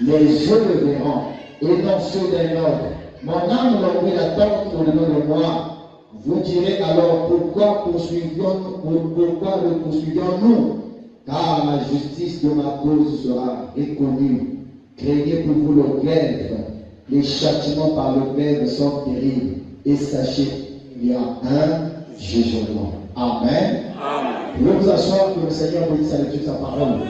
les yeux le verront, et non ceux d'un autre. Mon âme languit l'attente au-dedans de moi. Vous direz alors pourquoi le poursuivions-nous? Car la justice de ma cause sera reconnue. Craignez pour vous le glaive. Les châtiments par le glaive sont terribles. Et sachez qu'il y a un jugement. Amen. Amen. Je veux vous asseoir que le Seigneur bénisse à l'étude de sa parole.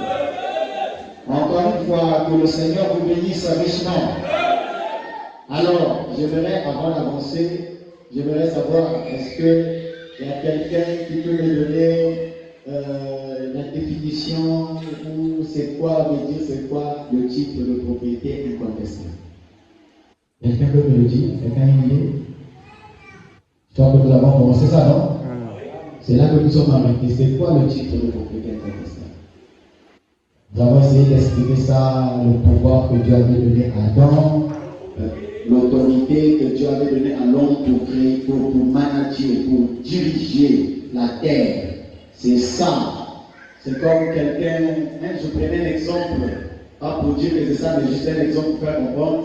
Encore une fois, que le Seigneur vous bénisse richement. Alors, j'aimerais, avant d'avancer, j'aimerais savoir, est-ce qu'il y a quelqu'un qui peut me donner la définition ou c'est quoi, me dire c'est quoi le titre de propriété incontestable? Quelqu'un peut me le dire? Quelqu'un a une idée? Je crois que nous avons commencé ça, non? C'est là que nous sommes arrêtés. C'est quoi le titre de propriété incontestable? Nous avons essayé d'expliquer ça, le pouvoir que Dieu avait donné à Adam, l'autorité que Dieu avait donnée à l'homme pour créer, pour manager, pour diriger la terre. C'est ça. C'est comme quelqu'un, je prenais un exemple, pas pour dire que c'est ça, mais juste un exemple pour faire comprendre.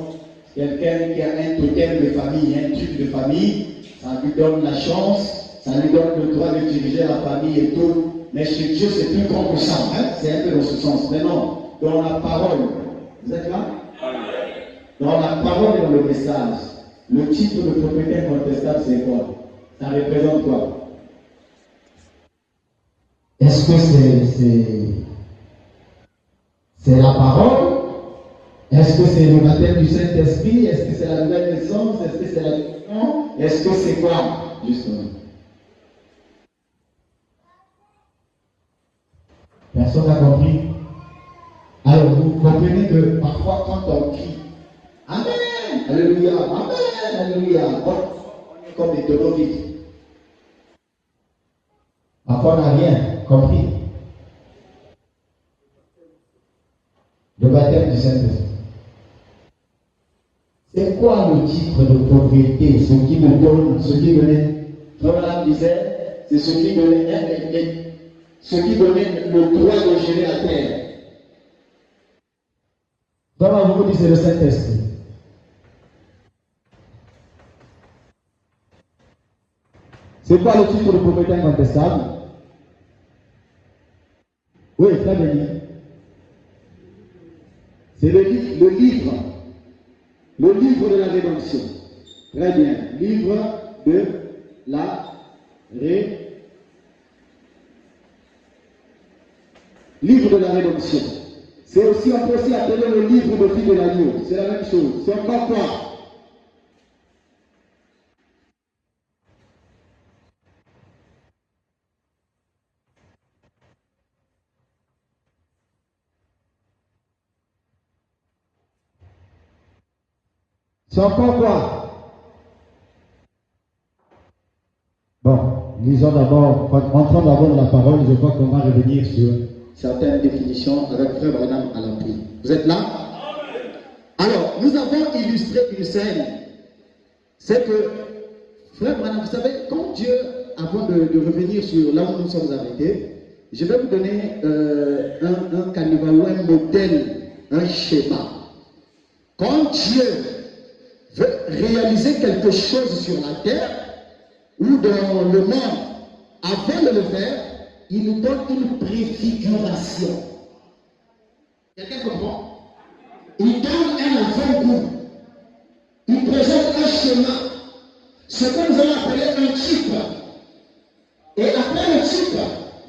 Quelqu'un qui a un totem de famille, un truc de famille, ça lui donne la chance, ça lui donne le droit de diriger la famille et tout. Mais chez Dieu, c'est plus grand que ça. Hein? C'est un peu dans ce sens. Mais non, dans la parole, vous êtes là? Dans la parole et dans le message, le titre de propriété incontestable, c'est quoi? Ça représente quoi? Est-ce que c'est la parole? Est-ce que c'est le baptême du Saint-Esprit? Est-ce que c'est la nouvelle naissance? Est-ce que c'est la décision? Est-ce que c'est quoi, justement? Personne n'a compris. Alors, vous comprenez que parfois, quand on crie, Amen, Alléluia, Amen, Alléluia, bon, on est comme des tonneaux vides. Parfois, on n'a rien compris. Le baptême du Saint-Esprit. C'est quoi le titre de propriété? Ce qui me donne, ce qui donnait, comme l'âme disait, c'est ce qui donnait le droit de gérer la terre. Comment vous dites c'est le Saint-Esprit? C'est quoi le titre de propriété incontestable? Oui, très bien. C'est le livre de la rédemption. Très bien. Livre de la livre de la rédemption. C'est aussi, on peut aussi appeler le livre de vie de l'agneau. C'est la même chose. C'est encore quoi? C'est encore quoi? Bon, lisons d'abord, entrons d'abord dans la parole, je crois qu'on va revenir sur certaines définitions avec Frère Branham à l'appui. Vous êtes là? Alors, nous avons illustré une scène. C'est que, Frère Branham, vous savez, quand Dieu, avant de revenir sur là où nous sommes arrêtés, je vais vous donner un canevas ou un modèle, un schéma. Quand Dieu veut réaliser quelque chose sur la terre ou dans le monde, avant de le faire, il nous donne une préfiguration. Quelqu'un comprend? Il donne un avant-goût. Il présente un schéma. Ce que nous allons appeler un type. Et après le type,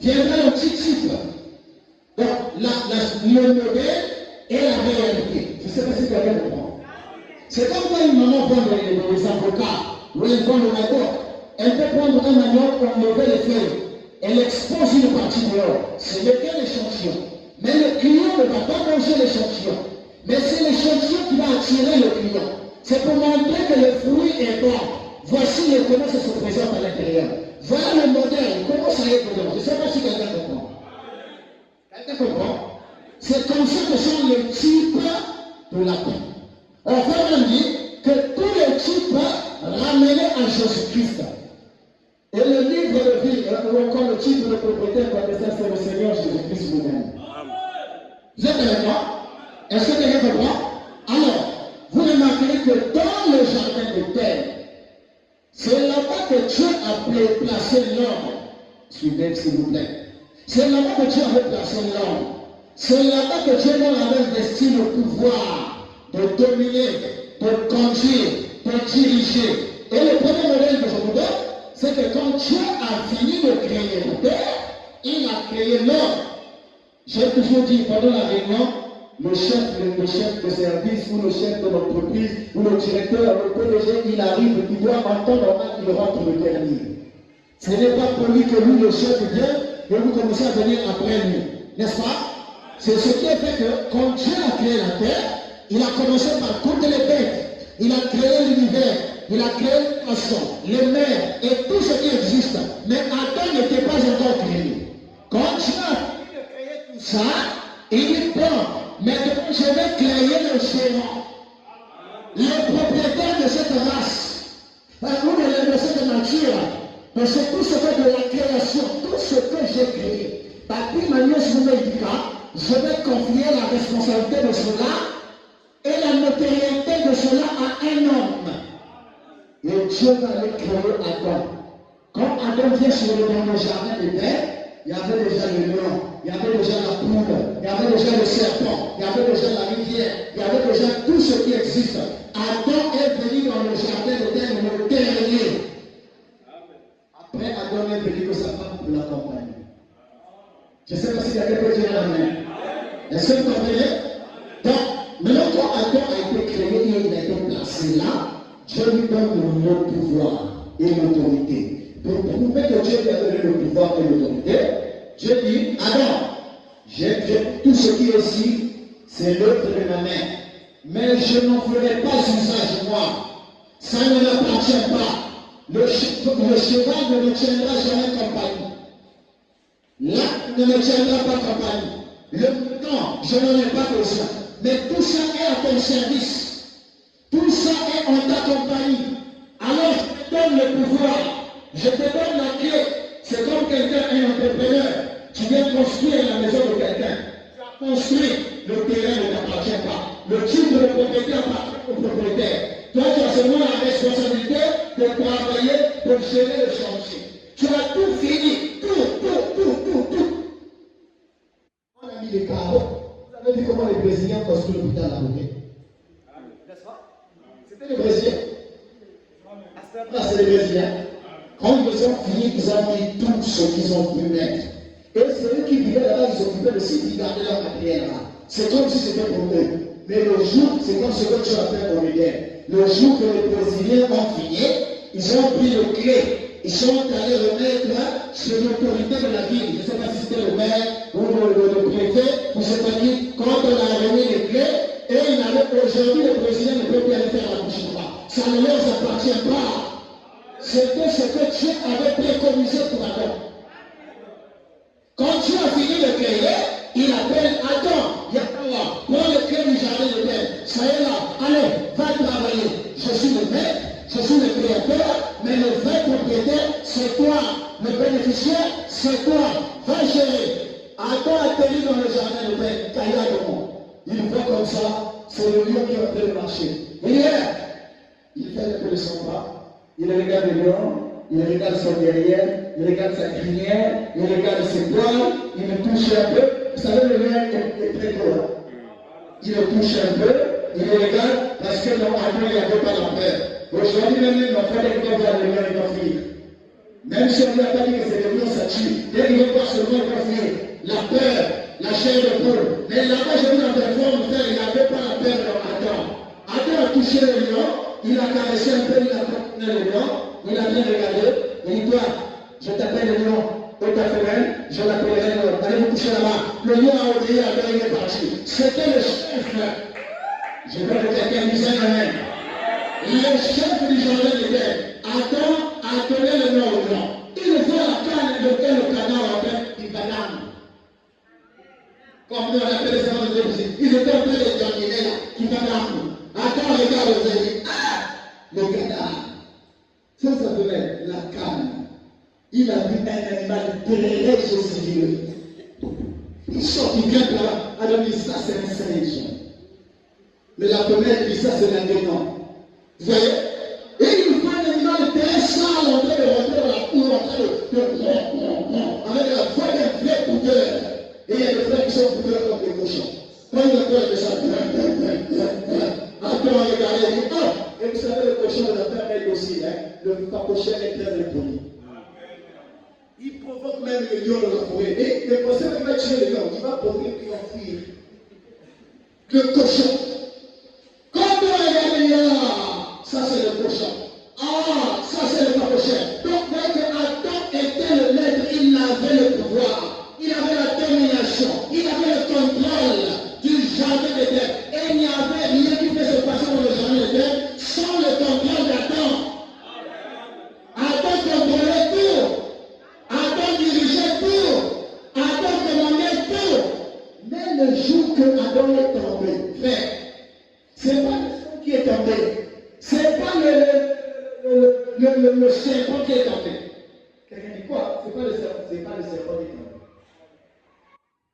viendra le petit type. Donc, le modèle et la réalité. Je ne sais pas si quelqu'un comprend. C'est comme quand une maman vend les avocats, ou elle vend le manioc. Elle peut prendre un manioc, enlever les feuilles. Elle expose une partie dehors. C'est lequel l'échantillon. Mais le client ne va pas manger l'échantillon. Mais c'est l'échantillon qui va attirer le client. C'est pour montrer que le fruit est bon. Voici comment ça se présente à l'intérieur. Voilà le modèle. Comment ça est dedans? Je ne sais pas si quelqu'un comprend. Quelqu'un comprend? C'est comme ça que sont les types de la paix. On va même dire que tous les types ramenés à Jésus-Christ. Et le livre de vie, ou encore le titre de propriété incontestable, c'est le Seigneur Jésus-Christ vous-même. Vous êtes avec moi? Est-ce que quelqu'un comprend? Alors, vous remarquerez que dans le jardin d'Éden, c'est là-bas que Dieu a placé l'homme. Suivez, s'il vous plaît. C'est là-bas que Dieu avait placé l'homme. C'est là-bas que Dieu leur avait investi le pouvoir de dominer, de conduire, de diriger. Et le premier modèle que je vous donne, c'est que quand Dieu a fini de créer la terre, il a créé l'homme. J'ai toujours dit pendant la réunion, le chef de service ou le chef de l'entreprise ou le directeur, le PDG, il arrive, il doit entendre qu'il rentre le dernier. Ce n'est pas pour lui que lui, le chef, vient et vous commencez à venir après lui. N'est-ce pas? C'est ce qui a fait que quand Dieu a créé la terre, il a commencé par toutes les bêtes. Il a créé l'univers, il a créé les poissons, les mers et tout ce qui existe. Mais Adam n'était pas encore créé. Quand Dieu a fini de créer tout ça, il dit bon, maintenant je vais créer le géant, le propriétaire de cette race, de cette nature. Parce que tout ce que de la création, tout ce que j'ai créé, par manière je vais confier la responsabilité de cela et la matérialité de cela à un homme. Et Dieu va aller créer Adam. Quand Adam vient dans le jardin d'Éden, il y avait déjà le lion, il y avait déjà la poule, il y avait déjà le serpent, il y avait déjà la rivière, il y avait déjà tout ce qui existe. Adam est venu dans le jardin d'Éden, le dernier. Après, Adam est venu que sa femme pour l'accompagner. Je ne sais pas si quelqu'un peut dire amen. Est-ce que vous comprenez? Donc, maintenant quand Adam a été créé et il a été placé là, Dieu lui donne le pouvoir et l'autorité. Pour prouver que Dieu lui a donné le pouvoir et l'autorité, Dieu dit, Adam, tout ce qui est ici, c'est l'œuvre de ma main. Mais je n'en ferai pas usage, moi. Ça ne m'appartient pas. Le cheval ne me tiendra jamais compagnie. L'arc ne me tiendra pas compagnie. Le mouton, je n'en ai pas besoin. Mais tout ça est à ton service. Tout ça est en ta compagnie. Alors je te donne le pouvoir. Je te donne la clé. C'est comme quelqu'un, un entrepreneur. Tu viens construire la maison de quelqu'un. Tu as construit. Le terrain ne t'appartient pas. Le titre de propriété appartient au propriétaire. Toi, tu as seulement la responsabilité de travailler, de gérer le chantier. Tu as tout fini. Tout. On a mis les carreaux. Vous avez vu comment les Brésiliens construisent l'hôpital à côté? N'est-ce pas? C'était les Brésiliens. Là, c'est les Brésiliens. Quand ils ont fini, ils ont mis tout ce qu'ils ont pu mettre. Et ceux qui vivaient là-bas, ils s'occupaient de s'ils gardaient leur matériel là. C'est comme si c'était pour eux. Mais le jour, c'est comme ce que tu as fait au Niger. Le jour que les Brésiliens ont fini, ils ont pris le clé. Ils sont allés remettre sur l'autorité de la ville. Je ne sais pas si c'était le maire ou le préfet, ou c'est pas qui, quand on a remis les clés, et aujourd'hui, les Brésiliens ne peuvent plus aller faire la bouche droite. Ça ne leur appartient pas. C'était ce que Dieu avait préconisé pour Adam. Quand Dieu a fini de créer, il appelle Adam, Yahweh, prends le clé du jardin de terre. Ça y est là, allez, va travailler. Je suis le maître, je suis le créateur, mais le vrai propriétaire, c'est toi. Le bénéficiaire, c'est toi. Va gérer. Adam a tenu dans le jardin de terre, caillardement. Il voit comme ça, c'est le lion qui est en train de marcher. Il fait un peu de son pas. Il regarde le lion, il regarde son derrière, il regarde sa crinière, il regarde ses poils, il le touche un peu. Vous savez, le lion est très gros. Il le touche un peu, il le regarde, parce que non, avant, il n'avait pas la peur. Aujourd'hui, même il n'a pas les gars voir le lion, il va finir. Même si on lui a pas dit que c'est le lion, ça tue. Dès qu'il veut voir ce lion, il va finir. La peur, la chair de poule. Mais là-bas, j'ai vu dans des formes, il n'avait pas la peur dans Adam. Adam a touché le lion. Il a caressé un peu, il a contené le lion, il a bien regardé, il dit toi, je t'appelle le lion, au café, je l'appellerai le lion, allez vous toucher là-bas. Le lion a obéi, il est parti. C'était le chef. Je veux que quelqu'un dise amen. Le chef du jardin d'Éden, Adam a donné le nom au lion. Il voit la canne de le canard avec du banane. Comme on appelle ça dans les églises. Ils étaient en train de terminer là, qui va l'arbre. Adam regarde aux amis. Le canard, ça s'appelait la canne. Il a vu un animal très sérieux. Il sort, il vient là, alors il dit ça c'est un singe. Mais la femelle dit ça, c'est l'ingrédient. Vous voyez? Et il voit l'animal très sale en train de rentrer dans la cour, en train de avec la voix d'un vrai bouteur. Et il y a des frères qui sont bouteurs comme des cochons. Quand il entend ça, après on regarde, il dit, ah, et vous savez, le cochon de la ferme aussi, hein, le papochet est très impoli. Il provoque même le lion de la forêt. Et le conseil va tuer le lion, il va provoquer puis enfuir. Le cochon. Quand on regarde le lion, ça c'est le cochon. Ah, ça c'est le papochet. Donc, quand Adam était le maître, il avait le pouvoir. Il avait la domination. Il avait le contrôle du jardin d'Éden. Et il n'y avait rien qui pouvait se passer dans le jardin d'Éden sans le contrôle d'Adam. Adam contrôlait tout. Adam dirigeait tout. Adam commandait tout. Mais le jour que Adam est tombé, frère, ce n'est pas le sang qui est tombé. Ce n'est pas le serpent qui est tombé. Quelqu'un dit quoi? Ce n'est pas le serpent qui est tombé.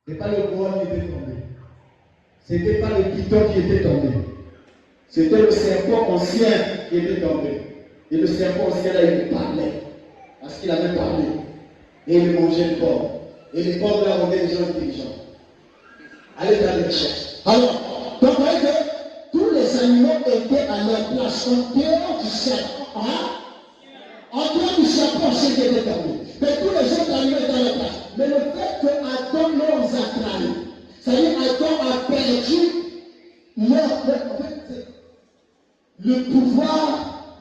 Ce n'est pas le bois qui était tombé. Ce n'était pas le python qui était tombé. C'était le serpent ancien qui était tombé. Et le serpent ancien là, il parlait. Parce qu'il avait parlé. Et il mangeait le porc. Et le porc là rendait les gens intelligents. Allez faire des recherches. Alors, donc vous voyez que tous les animaux étaient à leur place en dehors du serpent. Hein? En dehors du serpent ancien qui était tombé. Mais tous les autres animaux étaient à leur place. Mais le fait que Adam les a trahis, c'est-à-dire Adam a perdu le pouvoir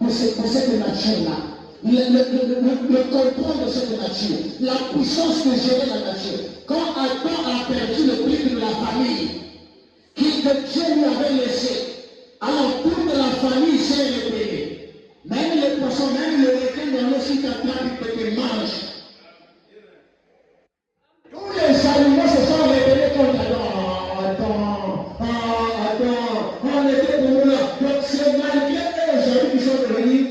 de cette nature-là. Le contrôle de cette nature, la puissance de gérer la nature. Quand Adam a perdu le prix de la famille, que Dieu lui avait laissé, alors toute la famille s'est réveillée. Même les poissons, même le requin dans l'eau, si tu attrapes, il te mange. Tous les animaux se sont révélés contre Adam. On était pour nous là. Donc c'est malgré eux aujourd'hui qui sont devenus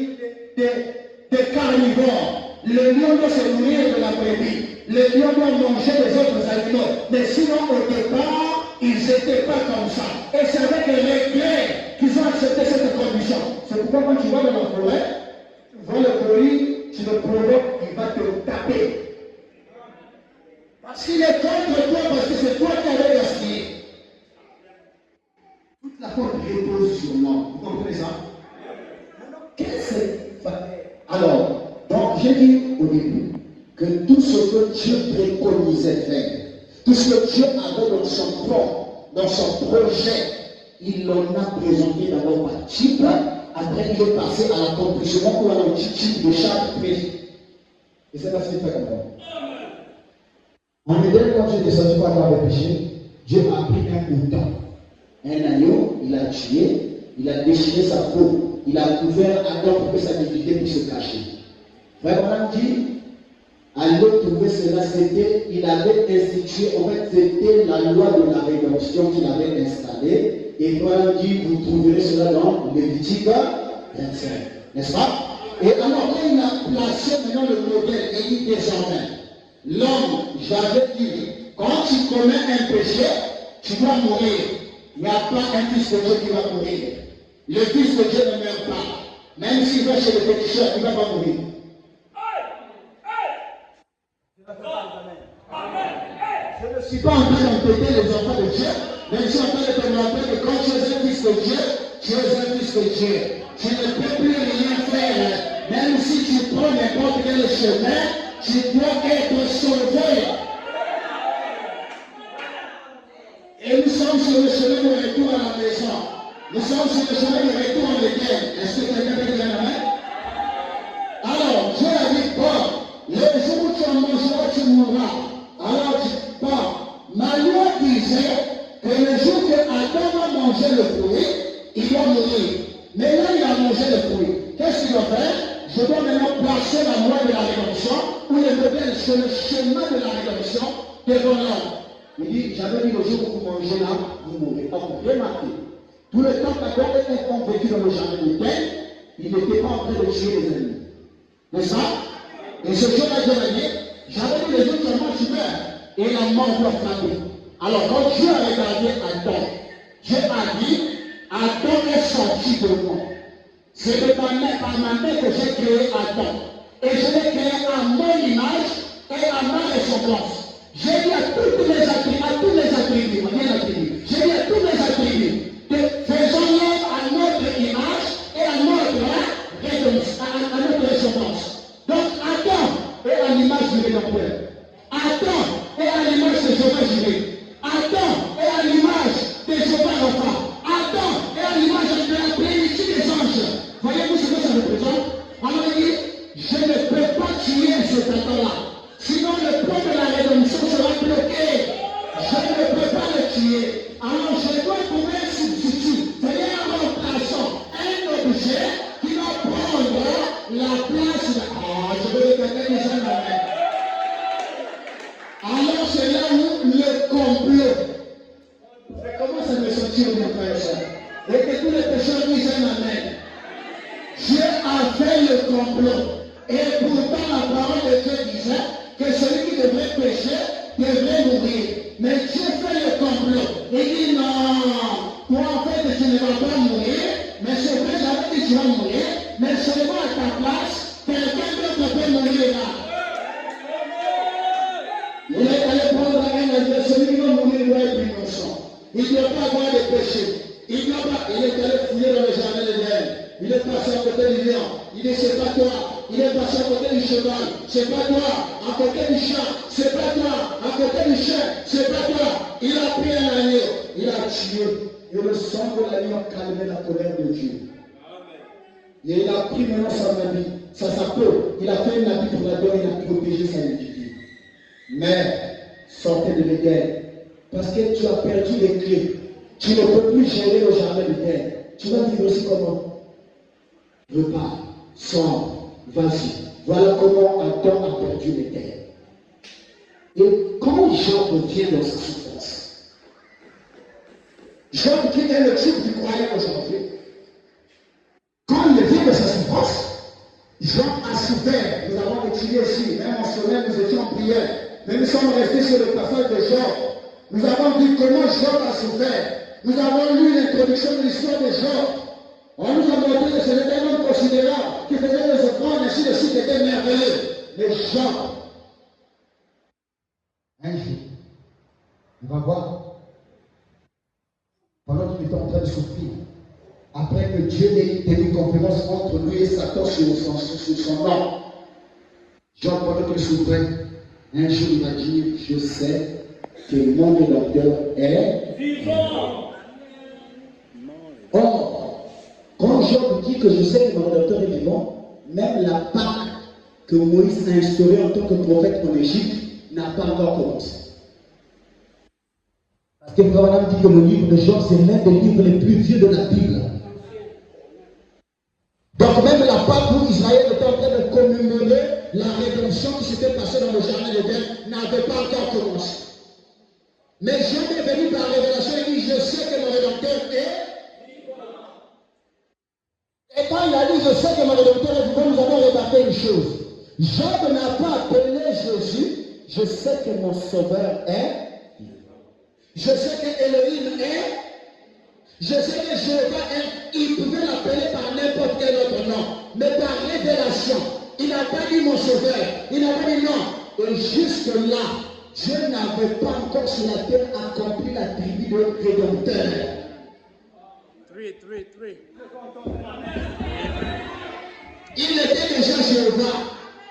des carnivores. Le lion doit se nourrir de la brebis. Le lion doit manger les autres animaux. Mais sinon, au départ, ils n'étaient pas comme ça. Et c'est avec les regrets qu'ils ont accepté cette condition. C'est pourquoi quand tu vas dans la forêt, tu vois le gorille, tu le provoques, il va te taper. Parce qu'il est contre toi, parce que c'est toi qui avais gaspillé. Toute la faute repose sur l'homme. Vous comprenez ça? Qu'est-ce que alors, donc j'ai dit au début que tout ce que Dieu préconisait faire, tout ce que Dieu avait dans son plan, dans son projet, il l'en a présenté d'abord par type, après il est passé à l'accomplissement ou à l'objectif de chaque président. Et c'est parce qu'il fait comme ça. En Éden, quand Dieu est descendu par la péché, Dieu a pris un mouton, un agneau, il a tué, il a déchiré sa peau, il a couvert Adam pour que sa divinité puisse se cacher. Frère Branham dit, allez trouver cela, c'était, il avait institué, en fait, c'était la loi de la rédemption qu'il avait installée. Et Branham dit, vous trouverez cela dans Lévitique 25, n'est-ce pas? Et alors, quand il a placé maintenant le modèle, il dit désormais, l'homme, j'avais dit, quand tu commets un péché, tu dois mourir. Il n'y a pas un fils de Dieu qui va mourir. Le fils de Dieu ne meurt pas. Même s'il va chez le péticheur, il ne va pas mourir. Je ne suis pas en train d'embêter les enfants de Dieu, mais je suis en train de te montrer que quand tu es un fils de Dieu, tu es un fils de Dieu. Tu ne peux plus rien faire. Même si tu prends n'importe quel chemin, tu dois être sauvé. Et nous sommes sur le chemin de retour à la maison. Nous sommes sur le chemin de retour en Éden. Est-ce que quelqu'un peut dire amen? Alors, Dieu a dit, bon, le jour où tu en mangeras, tu mourras. Alors, bon, ma loi disait que le jour que Adam a mangé le fruit, il doit mourir. Mais là, il a mangé le fruit. Qu'est-ce qu'il doit faire? Je dois maintenant placer la loi de la rédemption, ou le modèle sur le chemin de la rédemption devant l'homme. Il dit, j'avais dit le jour où vous mangez là, vous mourrez. Donc, remarquez, tout le temps qu'Adam était vécu dans le jardin d'Éden, il n'était pas en train de tuer les ennemis. N'est-ce pas? Et ce jour-là, Dieu m'a dit, j'avais dit le jour seulement tu meurs, et la mort doit frapper. Alors, quand Dieu a regardé Adam, Dieu a dit, Adam est sorti de moi. C'est par ma main que j'ai créé Adam. Et je l'ai créé à mon image et à ma ressemblance. J'ai dit à tous les attributs, j'ai dit à tous les attributs, faisons-le à notre image et à notre ressemblance. Donc Adam est à l'image du Rédempteur. Adam est à l'image de Jéhovah Jireh. Adam est à l'image de Jéhovah Rapha. Adam est à l'image de la plénitude des anges. Voyez-vous ce que ça représente? Alors il dit, je ne peux pas tuer cet Adam-là. Sinon le plan de la rédemption sera bloqué. Je ne peux pas le tuer. Alors je dois trouver un substitut, c'est-à-dire un remplaçant, un objet qui va prendre la place de... Ah, je veux quelqu'un qui s'en amène. Alors c'est là où le complot. Mais comment ça me sortir de mon frère ça? Et que tous les pécheurs disent un amen. Dieu a fait le complot. Et pourtant la parole de Dieu disait que celui qui devrait pécher devrait mourir. Mais Dieu fait le complot. Il dit non, toi en fait tu ne vas pas mourir, mais c'est vrai, j'avais dit que tu vas mourir, mais seulement à ta place, quelqu'un d'autre peut mourir là. Il est allé prendre un celui qui va mourir doit être innocent. Il ne doit pas avoir de péché. Il est allé fouiller dans le jardin d'Éden. Il est passé à côté du lion. Il dit c'est pas toi. Il est passé à côté du cheval. C'est pas toi. À côté du chat. C'est pas toi. À côté du chien. C'est pas toi. Il a pris un agneau. Il a tué. Et le sang de l'agneau a calmé la colère de Dieu. Et il a pris maintenant sa peau. Il a fait une habit pour la donner. Il a protégé sa individu. Mais sortez de l'Éden. Parce que tu as perdu les clés. Tu ne peux plus gérer le jardin d'Éden. Tu vas vivre aussi comment? Repars, sors, vas-y. Voilà comment Adam a perdu les terres. Et comment Job revient dans sa souffrance? Job, qui est le type du croyant aujourd'hui, quand il vient de sa souffrance, Job a souffert. Nous avons étudié ici, même en semaine, nous étions en prière. Mais nous sommes restés sur le passage de Job. Nous avons vu comment Job a souffert. Nous avons lu l'introduction de l'histoire de Job. On nous a montré que c'était un homme considérable, qui faisait des offrandes, ainsi de suite, était merveilleux. Mais Job, un jour, on va voir, pendant qu'il était en train de souffrir, après que Dieu ait tenu conférence entre lui et Satan sur son nom, Job, pendant qu'il souffrait, un jour il va dire, je sais que mon Rédempteur est vivant. Or, quand Job dit que je sais que mon Rédempteur est vivant, même la Pâque que Moïse a instaurée en tant que prophète en Égypte n'a pas encore commencé. Parce que Abraham dit que le livre de Job, c'est l'un des livres les plus vieux de la Bible. Donc même la Pâque où Israël était en train de commémorer la rédemption qui s'était passée dans le jardin d'Éden n'avait pas encore commencé. Mais Job est venu par révélation et dit, je sais que mon Rédempteur est... Et quand il a dit, je sais que mon Rédempteur est vivant, nous avons remarqué une chose. Job n'a pas appelé Jésus, je sais que mon Sauveur est vivant. Je sais que Elohim est... Je sais que Jéhovah est... Il pouvait l'appeler par n'importe quel autre nom, mais par révélation. Il n'a pas dit mon Sauveur, il n'a pas dit non. Et jusque là, Dieu n'avait pas encore sur la terre accompli la tribu de Rédempteur. Il était déjà Jéhovah.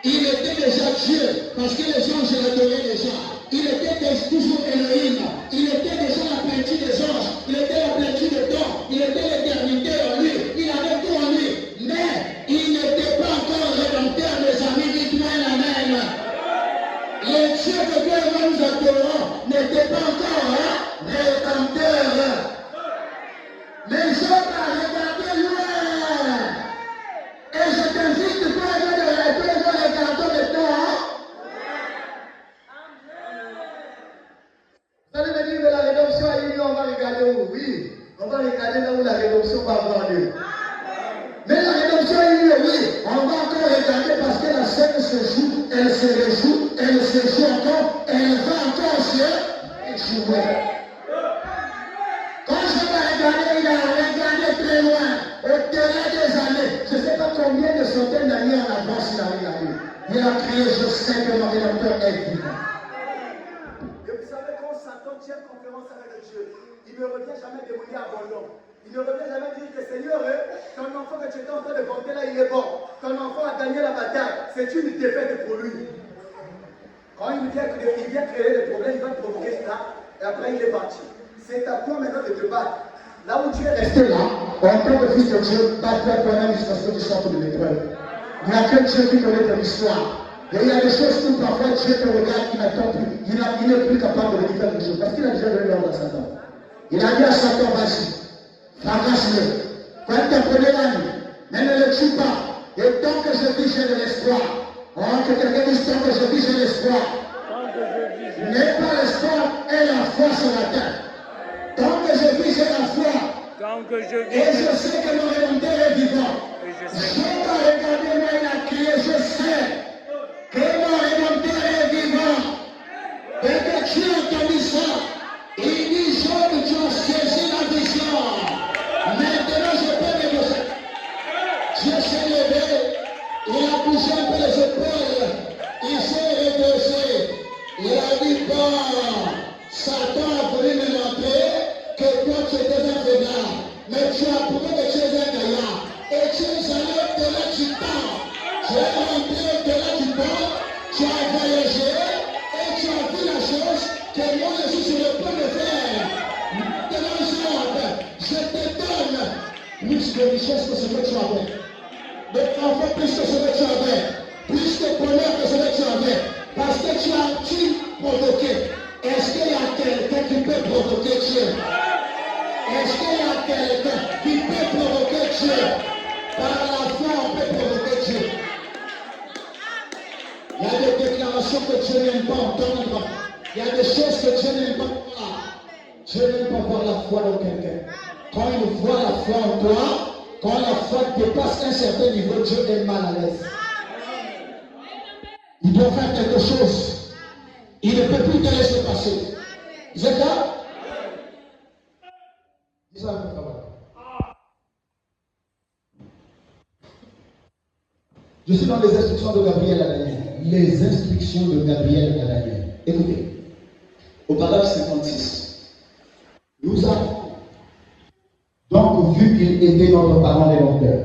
Il était déjà Dieu. Parce que les anges l'adoraient déjà. Il était toujours Elohim. Il était déjà la plénitude des anges. Il était la plénitude des dons. Il était l'éternité en lui. Il avait tout en lui. Mais il n'était pas encore Rédempteur, mes amis. Dites-moi un amen. Le Dieu que Dieu nous adorons n'était pas encore Rédempteur. Mais Job a regardé loin. Et je t'invite toi de regarder dans les gardons de temps. Vous allez me dire que la rédemption a eu lieu, on va regarder où? Oui, on va regarder là où la rédemption va avoir lieu. Mais la rédemption a eu lieu, oui, on va encore regarder parce que la scène se joue, elle se rejoue, elle se joue encore, elle va encore se jouer. Quand je vais regarder, il a regardé sais que mon Rédempteur est vivant. Et vous savez, quand Satan tient conférence avec Dieu, il ne revient jamais demander abandon. Il ne revient jamais dire que Seigneur, ton enfant que tu étais en train de vanter là, il est bon. Ton enfant a gagné la bataille. C'est une défaite pour lui. Quand il vient créer des problèmes, il va provoquer cela. Et après, il est parti. C'est à toi maintenant de te battre. Là où tu es resté là, En tant que fils de Dieu, bats-toi toi-même jusqu'à ce que tu sortes de l'épreuve. Il n'y a que Dieu qui connaît ton histoire. Et il y a des choses où parfois Dieu te regarde, il n'attend plus. Il n'est plus capable de lui faire quelque chose. Parce qu'il a déjà donné l'ordre à Satan. Il a dit à Satan, vas-y, fracas-le. Quand tu apprenais l'âme, mais ne le tue pas. Et tant que je vis, j'ai de l'espoir. Oh, que quelqu'un dise, tant que je vis, j'ai l'espoir. N'aie pas l'espoir et la foi sur la terre. Tant que je vis, j'ai la foi. Et je sais que mon Rédempteur est vivant. Je dois regarder moi, il a crié, je sais que mon Rédempteur est vivant. Et que tu as entendu ça. Il dit, Job, tu as saisi la vision. Maintenant, je peux négocier. Dieu s'est levé. Il a bougé un peu les épaules. Il s'est redressé. Il a dit, bon, Satan a voulu me montrer que toi tu étais un vénard. Mais tu as prouvé que tu es un gaillard. Et tu es allé au-delà du temps. Tu es rentré au-delà du temps. Tu as voyagé et tu as vu la chose que moi je suis sur le point de faire. Maintenant, je te donne plus de richesse que ce que tu avais. De enfants plus que ce que tu avais. Plus de bonheur que ce que tu avais. Parce que tu as provoqué. Est-ce qu'il y a quelqu'un qui peut provoquer Dieu? Est-ce qu'il y a quelqu'un qui peut provoquer Dieu? Par la foi, on peut provoquer Dieu. Il y a des déclarations que Dieu n'aime pas entendre. Il y a des choses que Dieu n'aime pas voir. Dieu n'aime pas voir la foi dans quelqu'un. Quand il voit la foi en toi, quand la foi dépasse un certain niveau, Dieu est mal à l'aise. Il doit faire quelque chose. Il ne peut plus te laisser passer. Vous êtes là? Dis ça à mon travail. Je suis dans les instructions de Gabriel à Daniel. Les instructions de Gabriel à Daniel. Écoutez. Au paragraphe 56. Nous avons donc vu qu'il était notre parent rédempteur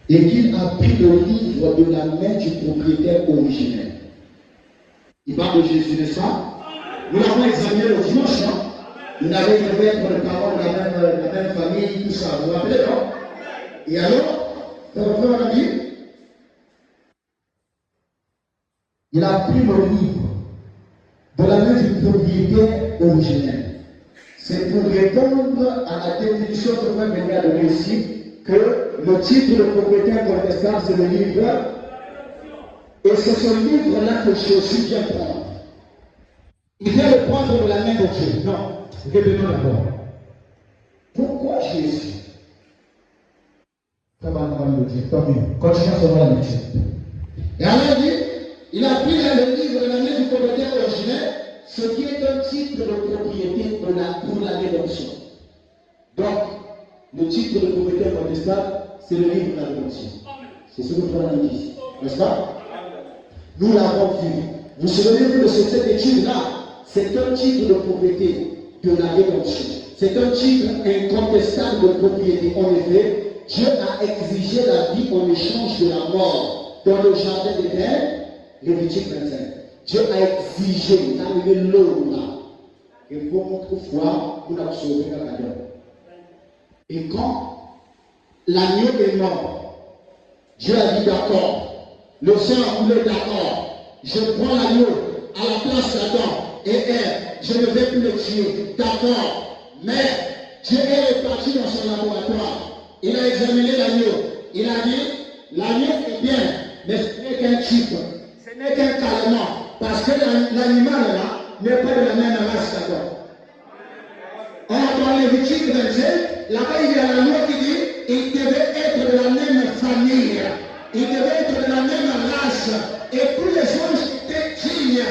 et qu'il a pris le livre de la main du propriétaire originel. Il parle de Jésus, n'est-ce pas? Nous l'avons examiné le dimanche, non? Il avait devait être le parent de la même famille, tout ça. Vous vous rappelez, non? Et alors, c'est votre frère a dit, il a pris le livre de la main du propriétaire originel. C'est pour répondre à la définition que vous venez à donner ici, que le titre de propriétaire contestable, c'est le livre. Et c'est ce livre-là que Jésus vient prendre. Il vient le prendre de la main de Dieu. Non, revenons d'abord. Pourquoi Jésus? Ça va nous le dire, tant mieux. Continuons à savoir la lecture. Et alors il dit, il a pris le livre de la main du propriétaire originel, ce qui est un titre de propriété pour la rédemption. Donc, le titre de propriétaire contestable, c'est le livre de la rédemption. C'est ce que nous avons dit ici. N'est-ce pas? Nous l'avons vu. Vous souvenez-vous de cette étude-là? C'est un titre de propriété de la rédemption. C'est un titre incontestable de propriété. En effet, Dieu a exigé la vie en échange de la mort. Dans le jardin d'Éden, Lévitique 25. Dieu a exigé, il a arrivé l'homme là. Il faut notre foi pour la sauver la cadeau. Et quand l'agneau est mort, Dieu a dit d'accord. Le sang a coulé, d'accord. Je prends l'agneau à la place d'Adam et Ève. Je ne vais plus le tuer, d'accord. Mais Dieu est reparti dans son laboratoire. Il a examiné l'agneau. Il a dit, l'agneau est bien, mais ce n'est qu'un type. Ce n'est qu'un calmant. Parce que l'animal là n'est pas de la même race qu'Adam. Or, dans Lévitique 27, là-bas il y a la loi qui dit, il devait être de la même famille. Il devait être de la même race. Et tous les anges étaient dignes.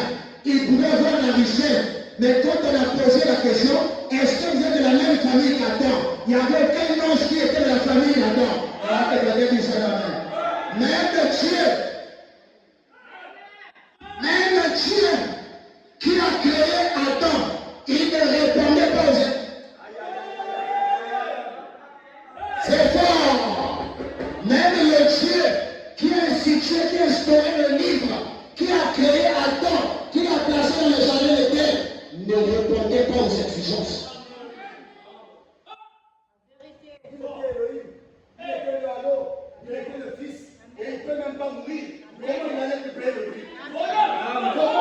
Ils pouvaient voir la richesse. Mais quand on a posé la question, est-ce que vous êtes de la même famille qu'Adam? Il n'y avait qu'un ange qui était de la famille d'Adam. Alors, regardez dit ça là-bas. Même Dieu, exigences. Il était Elohim, il était le Halo, il était le Fils, et il ne peut même pas mourir. Comment il allait te payer le prix? Comment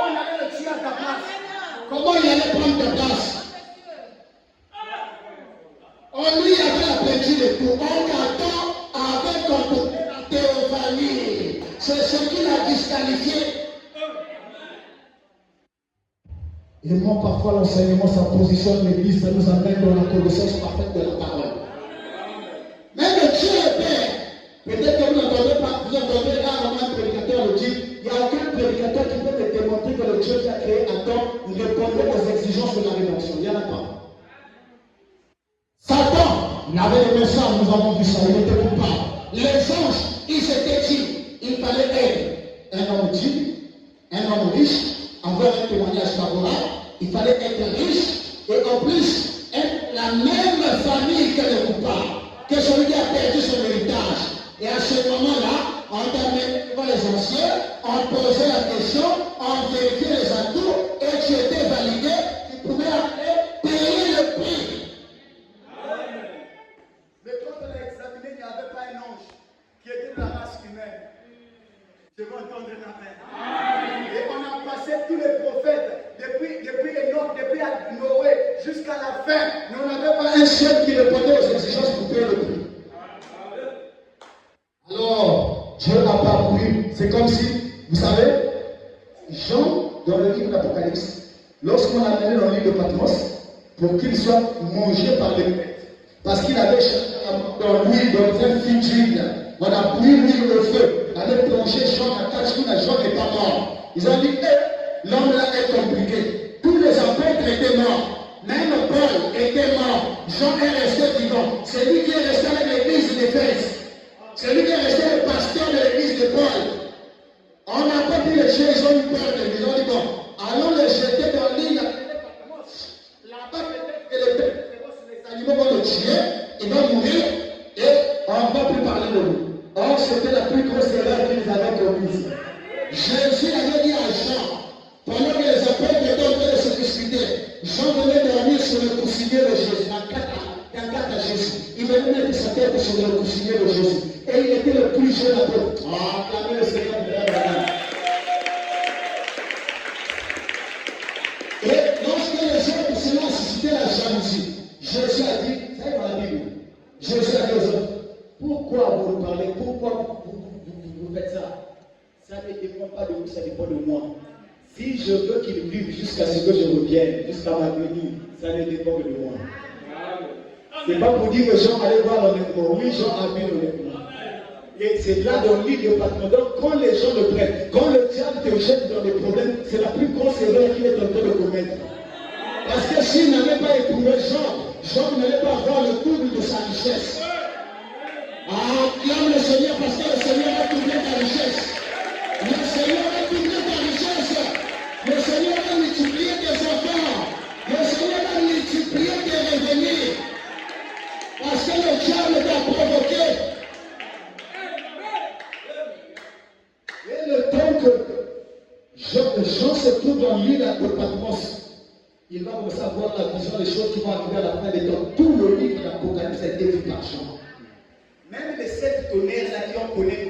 il allait le tuer à ta place? Comment il allait prendre ta place? On lui avait appris le coup. On attend avec contre la théophanie. C'est ce qui l'a disqualifié. Et moi, parfois, l'enseignement, sa position de l'Église, ça nous amène dans la connaissance parfaite de la parole. Mais le Dieu est Père. Peut-être que vous n'entendez pas, vous entendez rarement un prédicateur le dire. Il n'y a aucun prédicateur qui peut te démontrer que le Dieu qui a créé Adam répondait aux exigences de la rédemption. Il n'y en a pas. Satan, il avait des messages, nous avons vu ça, il était coupable. Les anges, ils s'étaient dit, il fallait être un homme digne, un homme riche, avoir un témoignage favorable, il fallait être riche, et en plus, être la même famille que le coupable, que celui qui a perdu son héritage. Et à ce moment-là, on t'amenait devant les anciens, on posait la question, on vérifiait les atouts, et tu étais validé, tu pouvais aller payer le prix. Mais quand on a examiné, il n'y avait pas un ange qui était de la race humaine. Je veux entendre un amen. Et on a passé tous les prophètes, depuis Enoch, depuis Noé, jusqu'à la fin. Mais on n'avait pas un seul qui répondait aux exigences pour payer le prix. Alors, Dieu n'a pas voulu. C'est comme si, vous savez, Jean, dans le livre d'Apocalypse, lorsqu'on l'a amené dans l'île de Patmos, pour qu'il soit mangé par les bêtes, parce qu'il avait dans l'huile, dans un fil d'huile, on a bouilli l'huile au feu, on avait plongé Jean à 4 jours, Jean n'est pas mort. Ils ont dit, l'homme là est compliqué. Tous les apôtres étaient morts. Même Paul était mort. Jean est resté vivant. C'est lui qui est resté avec l'église d'Éphèse. C'est lui qui est resté le pasteur de l'église de Paul. On n'a pas pu les tuer, ils ont eu peur de lui. Ils ont dit, bon, allons les jeter dans l'île. Là-bas, peut-être que les animaux vont le tuer, il va mourir, et on ne va plus parler de lui. Or, c'était la plus grosse erreur qu'ils avaient commise. Jésus avait dit à Jean, pendant que les apôtres étaient en train de se discuter, Jean venait dormir sur le cousinier de Jésus, en quatre à Jésus. Il venait mettre sa tête sur le cousinier de Jésus. Et il était le plus jeune apôtre. Acclamez le Seigneur de la bataille. Et lorsque les gens pour cela suscitaient la jalousie, Jésus a dit, ça est dans la Bible, Jésus a dit aux hommes, pourquoi vous parlez, pourquoi vous faites ça? Ça ne dépend pas de vous, ça dépend de moi. Si je veux qu'il vive jusqu'à ce que je revienne, jusqu'à ma venue, ça ne dépend que de moi. Ce n'est pas pour dire que Jean allait voir honnêtement. Oui, Jean a vu honnêtement. Et c'est là dans l'île de Patmos. Donc, quand les gens le prennent, quand le diable te jette dans des problèmes, c'est la plus grosse erreur qu'il est en train de commettre. Parce que s'il n'avait pas éprouvé Jean n'allait pas avoir le double de sa richesse. Acclame le Seigneur parce que le Seigneur va doubler ta richesse. Le Seigneur va doubler ta richesse. Le Seigneur va multiplier tes enfants. Le Seigneur va multiplier tes revenus. Parce que le diable t'a provoqué. Et le temps que Jean se trouve dans l'île de Patmos, il va commencer à voir la vision des choses qui vont arriver à la fin des temps. Tout le livre d'Apocalypse a été vu par Jean. Même les 7 tonnerres là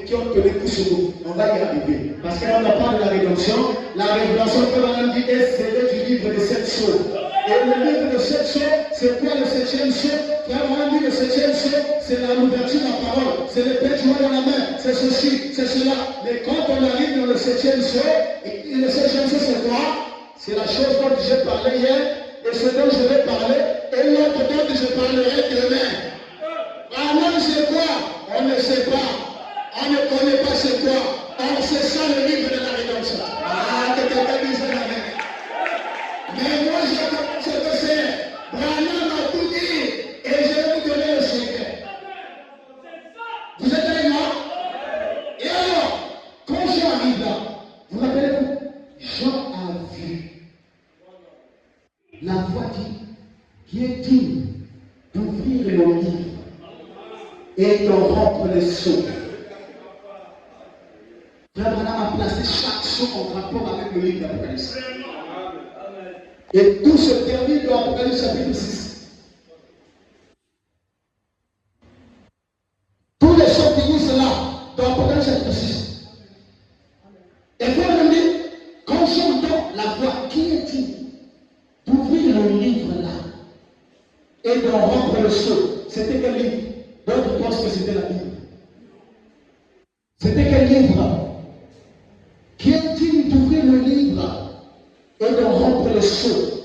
qui ont donné tout sur nous, on va y arriver. Parce qu'on n'a pas de la rédemption. La révélation que l'on dit est scellée du livre des 7 sceaux. Et le livre des 7 sceaux, c'est quoi le 7e sceau? Quand on dit le 7e sceau, c'est l'ouverture de la parole. C'est le pain joint dans la main. C'est ceci, c'est cela. Mais quand on arrive dans le 7e sceau, et le 7e sceau c'est quoi? C'est la chose dont j'ai parlé hier, et ce dont je vais parler, et l'autre dont je parlerai demain. Alors c'est quoi? On ne sait pas. On ne connaît pas c'est quoi. Or c'est ça le livre de la rédemption. Que quelqu'un dise amen. Mais moi je connais ce que c'est. Branham m'a tout dit. Et je vais vous donner le secret. Vous êtes avec moi? Et alors, quand Jean arrive là, vous rappelez-vous? Jean a vu la voix qui est digne d'ouvrir le livre et d'en rompre les sceaux. Frère Branham a placé chaque sceau en rapport avec le livre d'Apocalypse. Et tout se termine dans Apocalypse chapitre 6. Tous les chants finissent là, dans Apocalypse chapitre 6. Et puis on dit, quand j'entends la voix, qui est-il d'ouvrir le livre là et de rompre le sceau? C'était quel livre? D'autres pensent que c'était la Bible. C'était quel livre? Qui est-il d'ouvrir le livre et de rompre le sceau?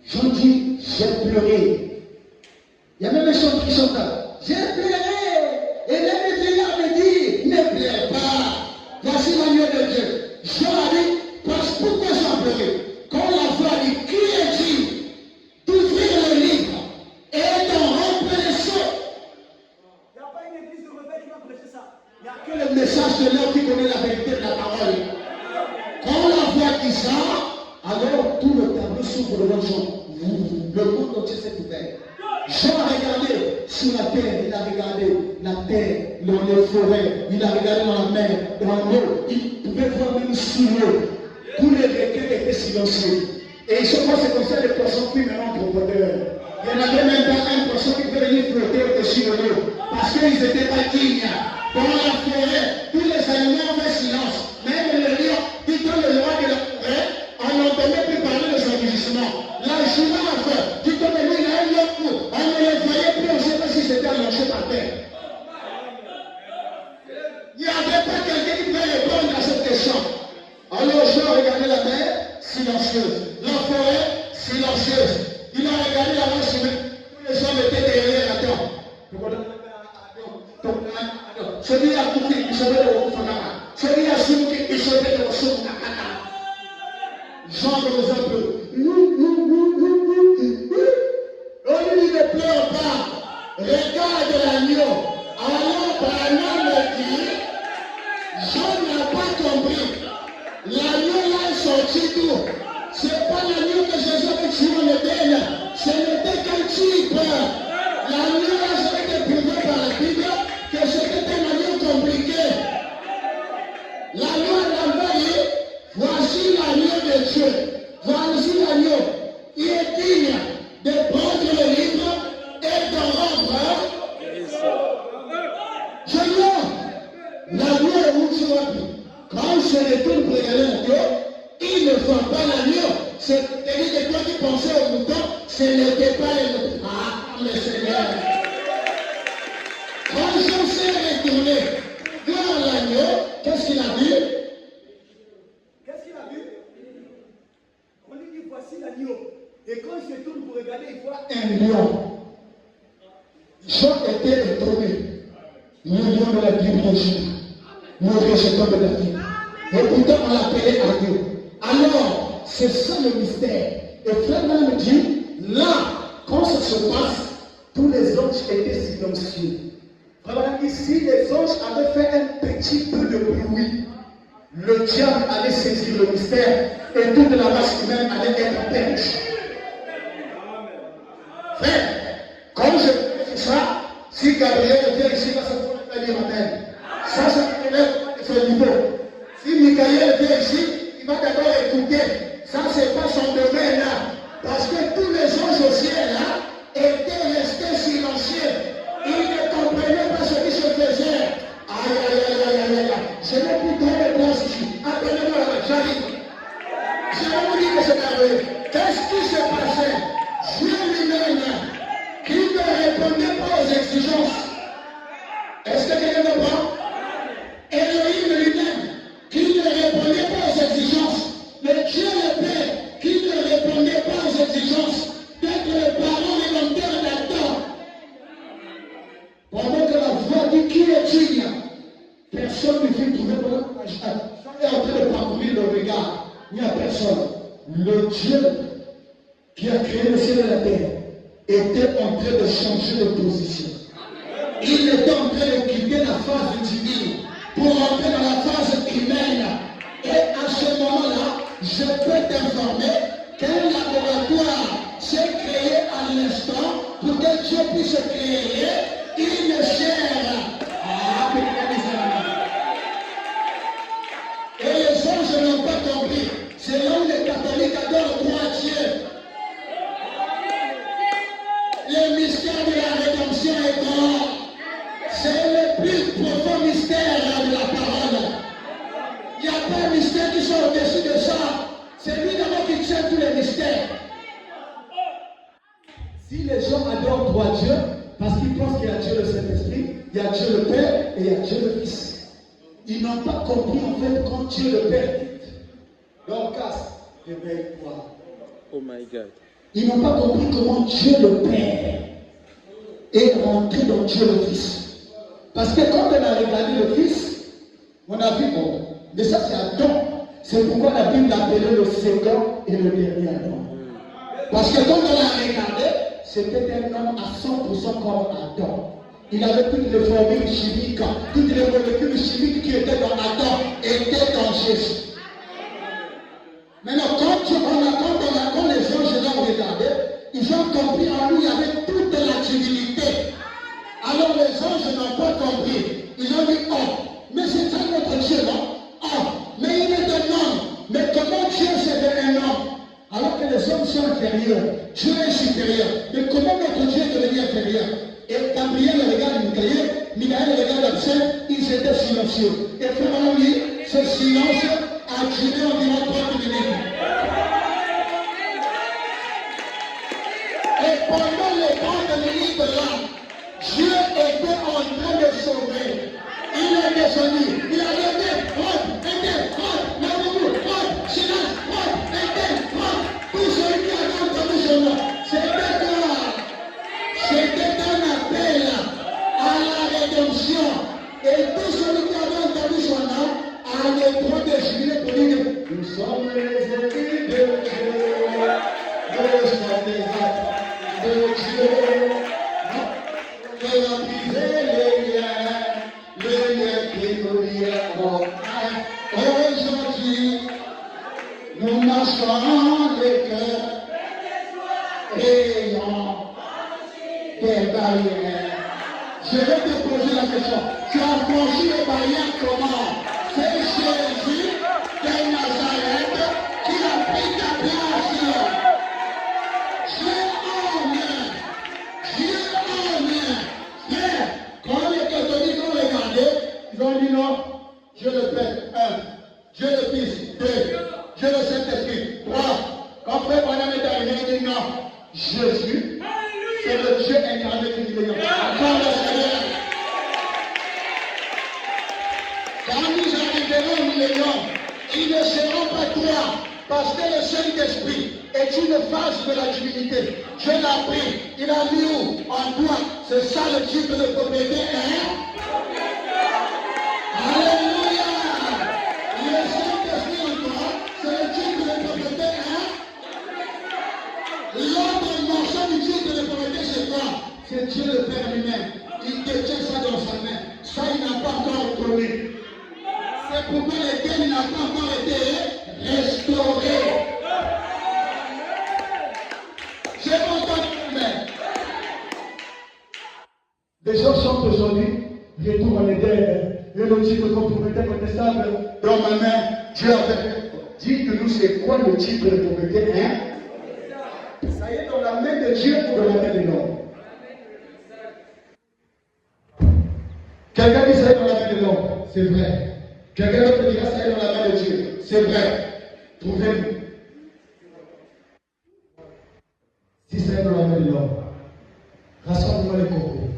Jean dit, j'ai pleuré. Il y a même un chanteur qui chante là. J'ai pleuré. Et même les vieillards me disent, ne pleure pas. Voici l'agneau de Dieu. Jean a dit, parce pourquoi j'ai pleuré? Quand la voix dit, qui est-il d'ouvrir le livre et de rompre le sceau? Il n'y a pas une église de rebelles qui va prêcher ça. Il n'y a que le message de l'homme qui connaît la vérité de la parole. Quand la voix dit ça, alors tout le tableau s'ouvre devant Jean. Le monde entier s'est ouvert. Jean a regardé sur la terre, il a regardé la terre, les forêts, il a regardé dans la mer, dans l'eau, il pouvait voir même sous l'eau. Tous les requins étaient silencieux. Et je crois que c'est comme ça que les poissons fuient maintenant en profondeur. Il y en avait même pas un poisson qui pouvait venir flotter au-dessus de l'eau. Parce qu'ils n'étaient pas dignes. Dans la forêt, tous les animaux ont fait silence. Même le lion, dit que le roi de la forêt, on n'entendait plus parler de son rugissement. La girafe, dit que lui, il a un lion, on ne le voyait plus, on ne sait pas si c'était allongé par terre. Il n'y avait pas quelqu'un qui pouvait répondre à cette question. Alors Jean regardait la mer, silencieuse. La forêt, silencieuse. Il a regardé la roche humaine. Tous les hommes étaient derrière la terre. Celui a coupé, il savait de Wofana. Celui a soufflé, il savait de Wofana. Jean, par exemple, on lui ne pleure pas. Regarde l'agneau. Alors, Branham me dit, Jean n'a pas compris. L'agneau là est sorti d'où? C'est pas l'agneau que Jésus avait tué en Éden. Ce n'était qu'un type. L'agneau là, ça a été prouvé par la Bible que c'était un agneau compliqué. L'agneau a envoyé, voici l'agneau de Dieu. Voici l'agneau. Il est digne de prendre le livre et de rompre. Je vois, l'agneau est où tu vas plus. Quand il se retourne pour regarder l'agneau, il ne voit pas l'agneau. C'est-à-dire que toi qui pensais au mouton, ce n'était pas le mouton. Ah, le Seigneur. Quand Jean s'est retourné vers l'agneau, qu'est-ce qu'il a vu? Qu'est-ce qu'il a vu? On lui dit, voici l'agneau. Et quand il se tourne pour regarder, il voit Un lion. Jean était étonné. Le lion de la Bible de Judas. Le rejeton de la Bible. Et pourtant, on l'appelait agneau. Alors, c'est ça le mystère. Et frère me dit, là, quand ça se passe, tous les anges étaient silencieux. Frère ici, les anges avaient fait un petit peu de bruit. Le diable allait saisir le mystère et toute la race humaine allait être perdue. Frère, quand je fais ça, si Gabriel vient ici, va se dire amen. Ça, c'est le niveau. Si Michael vient ici, il va d'abord écouter. Ça, c'est pas son domaine là. Parce que tous les anges au ciel là étaient restés silencieux. Ils ne comprenaient pas ce qui se faisait. Aïe, aïe, aïe, aïe, aïe, aïe. Je n'ai plus trop de place ici. Appelez-moi là, j'arrive. Je vais vous dire que c'est arrivé. Qu'est-ce qui se passait? Dieu lui-même qui ne répondait pas aux exigences. Est-ce que quelqu'un comprend? Elohim lui-même qui ne répondait pas aux exigences. Le Dieu le Père qui ne répondait pas aux exigences. Dès que les parents élémentaires d'attendre. Pendant que la voix dit qui est digne, personne ne vient trouver pendant que Jean est en train de parcourir le regard. Il n'y a personne. Le Dieu qui a créé le ciel et la terre était en train de changer de position. Il était en train de quitter la phase divine pour entrer dans la phase humaine. Et à ce moment-là, je peux t'informer qu'un laboratoire s'est créé à l'instant pour que Dieu puisse créer une chair. Et les anges n'ont pas compris. C'est là où les catholiques adorent 3 dieux. Dieu parce qu'ils pensent qu'il y a Dieu le Saint-Esprit, il y a Dieu le Père et il y a Dieu le Fils. Ils n'ont pas compris en fait quand Dieu le Père dit. Dorcas, réveille-toi. Oh my God. Ils n'ont pas compris comment Dieu le Père est rentré dans Dieu le Fils. Parce que quand on a regardé le Fils, on a vu, bon, mais ça c'est Adam. C'est pourquoi la Bible l'appelait le second et le dernier Adam. Parce que quand on l'a regardé, c'était un homme à 100% comme Adam. Il avait toutes les formules chimiques, toutes les molécules chimiques qui étaient dans Adam étaient dans Jésus. Maintenant, quand les anges l'ont regardé, ils ont compris en lui, il y avait toute la divinité. Alors les anges n'ont pas compris. Ils ont dit, oh, mais c'est ça notre Dieu, non? Oh, mais il est un homme. Mais comment Dieu s'est fait un homme? Alors que les hommes sont inférieurs, Dieu est supérieur. Mais comment notre Dieu est devenu inférieur? Et Gabriel regarde Michael, Michael regarde Absent, ils étaient silencieux. Et frère lui, ce silence a duré environ 30 minutes. Et pendant les 30 minutes là, Dieu était en train de sauver. Il est descendu, il a dit, silence, tout celui qui a entendu son nom. C'était quoi? C'était un appel à la rédemption. Et tout celui qui avait entendu son nom a le droit de jubiler pour dire, nous sommes les élus de Dieu. Nous sommes les actes de Dieu. De briser les liens qui nous lient. Aujourd'hui, nous marchons les cœurs ayant des barrières. Je vais te poser la question. Tu as franchi les barrières comment? C'est Jésus de Nazareth qui a pris ta place. Dieu en est. Frère, quand les catholiques ont regardé, ils ont dit non, Dieu le Père, 1, Dieu le Fils, 2, Dieu le Saint-Esprit, 3. Quand Frère Branham est arrivé, il dit non, Jésus, c'est le Dieu incarné qui nous est quand nous arriverons au millénium, ils ne seront pas trois, parce que le Saint-Esprit est une phase de la divinité. Dieu l'a pris, il a mis où? En toi. C'est ça le titre de propriété, hein? Alléluia! Le Saint-Esprit en toi, c'est le titre de propriété, hein? L'autre morceau du titre de propriété, c'est quoi? C'est Dieu le Père lui-même. Il détient ça dans sa main. Ça, il n'a pas encore retrouvé. C'est pourquoi l'Éden n'a pas encore été restauré. J'ai entendu, mais les gens chantent aujourd'hui, retour en Éden, et le titre qu'on propriété contestable dans ma main. Dieu a fait. Dites-nous, c'est quoi le titre de propriété, hein? Ça y est dans la main de Dieu ou dans la main de l'homme? Quelqu'un dit ça y est dans la main de l'homme, c'est vrai. Quelqu'un d'autre dira ça y est dans la main de Dieu, c'est vrai. Trouvez-nous. Si ça y est dans la main de l'homme, rassemble-moi les cocos.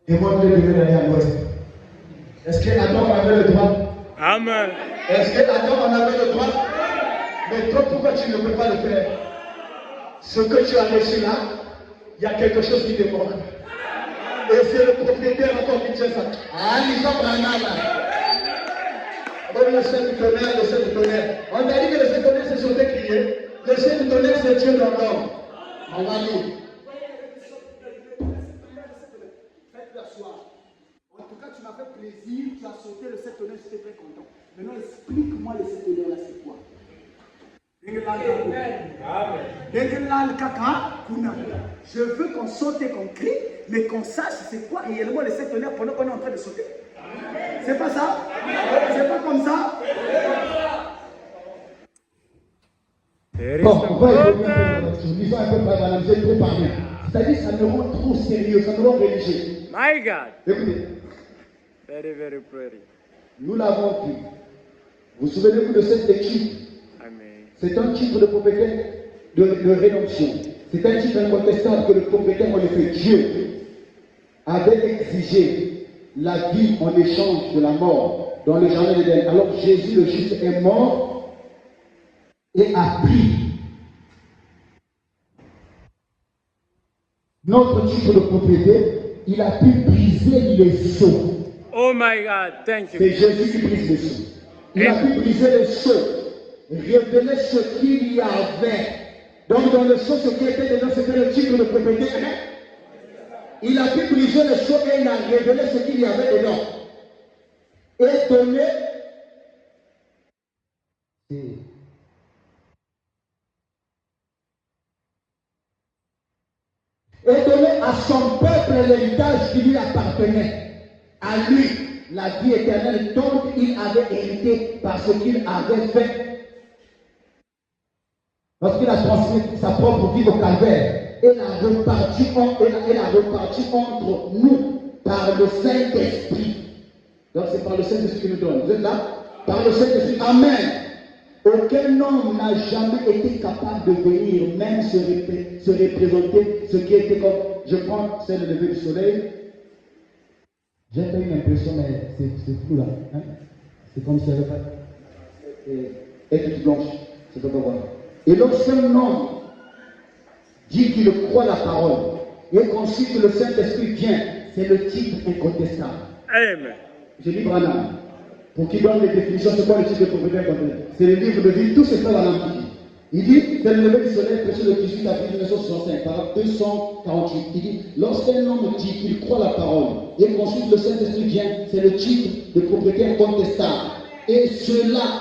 Demande-le de venir aller à l'ouest. Est-ce que Adam en avait le droit? Amen. Est-ce que Adam en avait le droit? Mais toi, pourquoi tu ne peux pas le faire? Ce que tu as reçu là, il y a quelque chose qui te manque. Et c'est le propriétaire encore qui tient ça. Ah, il va prendre là. Le Saint du tonnerre, le Saint du tonnerre. On a dit que le Saint du tonnerre, c'est sur tes criers. Le Saint du tonnerre, c'est Dieu dans l'homme. On va lire. Faites-le asseoir. En tout cas, tu m'as fait plaisir, tu as sauté le Saint tonnerre, j'étais très content. Maintenant, explique-moi le Saint tonnerre là, c'est quoi? Je veux qu'on saute et qu'on crie, mais qu'on sache c'est quoi réellement le Saint tonnerre pendant qu'on est en train de sauter. C'est pas ça? C'est pas comme ça? Bon, on va lisons un peu par la musique trop parler. C'est-à-dire ça me rend trop sérieux, ça me rend religieux. My God. Écoutez. Very, very pretty. Nous l'avons vu. Vous souvenez-vous de cette équipe? Amen. C'est un titre de propriété de rédemption. C'est un titre incontestable que le propriétaire, en effet, Dieu, avait exigé la vie en échange de la mort dans le jardin d'Éden. Alors Jésus le juste est mort et a pris notre titre de propriété. Il a pu briser les sceaux. Oh my God, thank C'est you. Jésus qui brise les sceaux. Il a pu briser les sceaux, révéler ce qu'il y avait. Donc dans le sceau, ce qui était dedans, c'était le titre de propriété. Il a pu briser les sceaux et il a révélé ce qu'il y avait dedans. Et donner à son peuple l'héritage qui lui appartenait. À lui, la vie éternelle dont il avait hérité par ce qu'il avait fait. Lorsqu'il a transmis sa propre vie au calvaire, elle a reparti entre nous par le Saint-Esprit. Donc c'est par le Saint-Esprit qu'il nous donne. Vous êtes là? Par le Saint-Esprit. Amen. Aucun homme n'a jamais été capable de venir, même se représenter ce qui était comme. Je prends celle de lever du soleil. J'ai pas eu l'impression, mais c'est flou là. Hein? C'est comme si elle avait pas. Elle est toute blanche. C'est pas voir. Et lorsqu'un homme dit qu'il croit la parole et qu'ensuite le Saint-Esprit vient, c'est le titre incontestable. Amen. J'ai lu Branham. Pour qu'il donne les définitions, c'est quoi le titre de propriété incontestable? C'est le livre de vie, tout ce fait Branham qui dit. Il dit, c'est le lever du soleil, prêché le 18 avril 1965, paragraphe 248. Il dit, lorsqu'un homme dit qu'il croit la parole et qu'ensuite le Saint-Esprit vient, c'est le titre de propriété incontestable. Et cela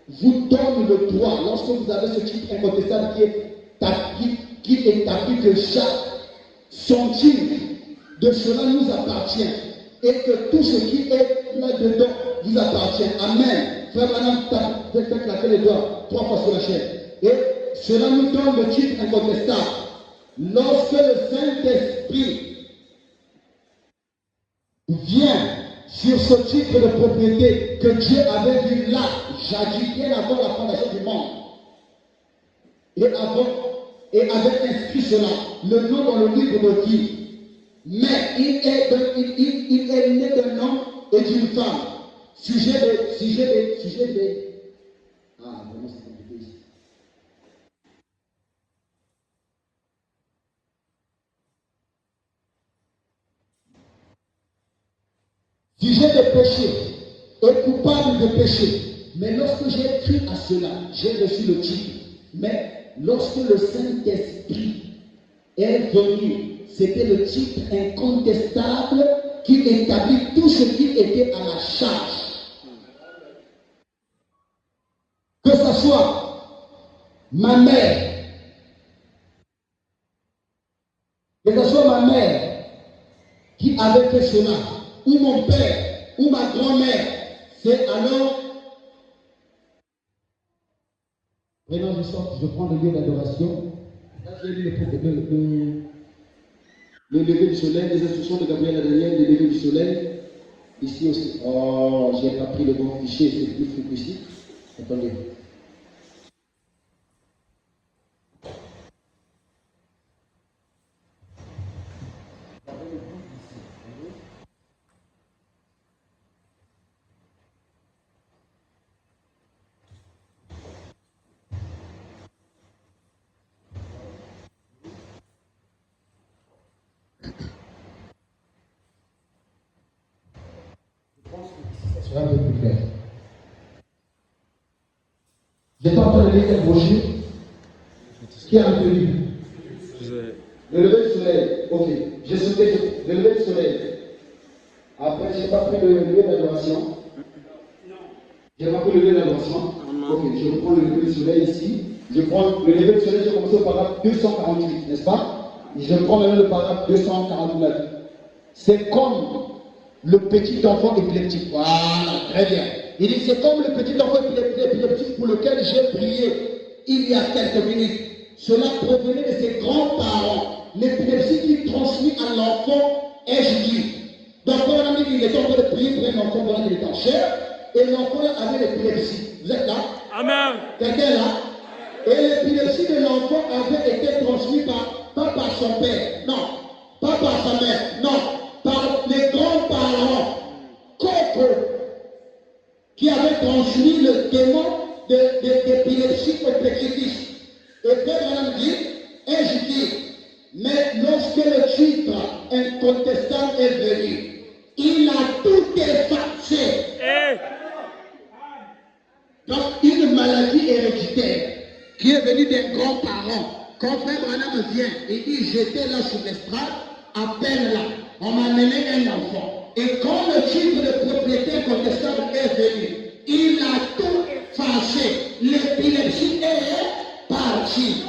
vous donne le droit, lorsque vous avez ce titre incontestable qui établit que chaque centime de cela nous appartient et que tout ce qui est là-dedans vous appartient. Amen. Frère Madame, faites claquer les doigts 3 fois sur la chaîne. Et cela nous donne le titre incontestable. Lorsque le Saint-Esprit vient sur ce titre de propriété que Dieu avait vu là, jadis, bien avant la fondation du monde, et avait inscrit cela, le nom dans le livre de vie. Mais il est né d'un homme et d'une femme. Sujet de. Ah, vraiment, c'est compliqué ici. Sujet de péché et coupable de péché. Mais lorsque j'ai cru à cela, j'ai reçu le titre. Mais lorsque le Saint-Esprit est venu, c'était le titre incontestable qui établit tout ce qui était à ma charge. Que ce soit ma mère, qui avait fait cela, ou mon père, ou ma grand-mère, c'est alors. Vraiment, je prends le lieu d'adoration. Là, j'ai lu le lever du soleil, les instructions de Gabriel et Daniel, le lever du soleil. Ici aussi. Oh, j'ai pas pris le bon fichier, c'est plus fou qu'ici. Attendez. Un peu plus clair. J'ai pas entendu lire cette brochure. Qui a retenu? Le lever du soleil. Ok. J'ai sauté le lever du soleil. Après, j'ai pas pris le lieu d'adoration. J'ai pas pris le lieu d'adoration. Ok. Je reprends le lever du soleil ici. Je prends le lever du soleil, j'ai commencé au paragraphe 248, n'est-ce pas? Et je prends maintenant le paragraphe 249. C'est comme le petit enfant épileptique. Voilà, très bien. Il dit, c'est comme le petit enfant épileptique pour lequel j'ai prié il y a quelques minutes. Cela provenait de ses grands-parents. L'épilepsie qu'il transmet à l'enfant est juive. Donc, on a dit qu'il était en train de prier pour un enfant pendant qu'il était en chair, et l'enfant avait l'épilepsie. Vous êtes là? Amen. Quelqu'un est là? Et l'épilepsie de l'enfant avait été transmise pas par son père, non, pas par sa mère, non, par les grands-parents. Coco, qui avait transmis le démon d'épilepsie au petit-fils. Et Père Madame dit, et je dis, mais lorsque le titre incontestable est venu, il a tout effacé. Donc, une maladie héréditaire qui est venue d'un grand-parent. Quand Frère Branham vient et dit, j'étais là sur l'estrade, à peine là, on m'a amené un enfant. Et quand le titre de propriété incontestable est venu, il a tout effacé. L'épilepsie est partie.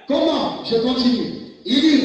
Comment? Je continue. Il dit,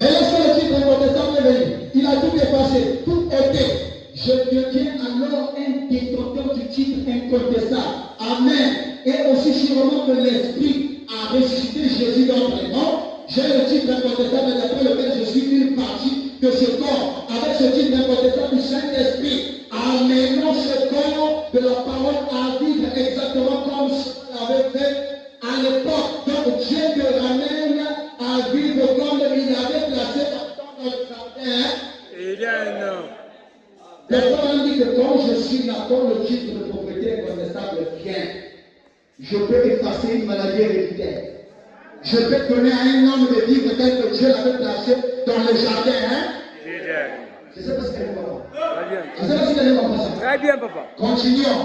mais lorsque le titre incontestable est venu, il a tout effacé, tout était. Je deviens alors un détenteur du titre incontestable. Amen. Et aussi sûrement que l'Esprit a ressuscité Jésus d'entre les morts. J'ai le titre incontestable d'après lequel je suis une partie de ce corps. Avec ce titre incontestable du Saint-Esprit, amenant ce corps de la parole à vivre exactement comme Saul avait fait à l'époque. Donc Dieu te ramène à vivre comme il avait placé dans le jardin. Il y a un an. La parole dit que quand je suis là, quand le titre de propriété incontestable vient, je peux effacer une maladie héréditaire. Je peux donner à un homme de vivre tel que Dieu l'avait placé dans le jardin. Je ne sais pas si elle est pas. Très bien. Je ne sais pas si elle est pas ça. Très bien, papa. Continuons.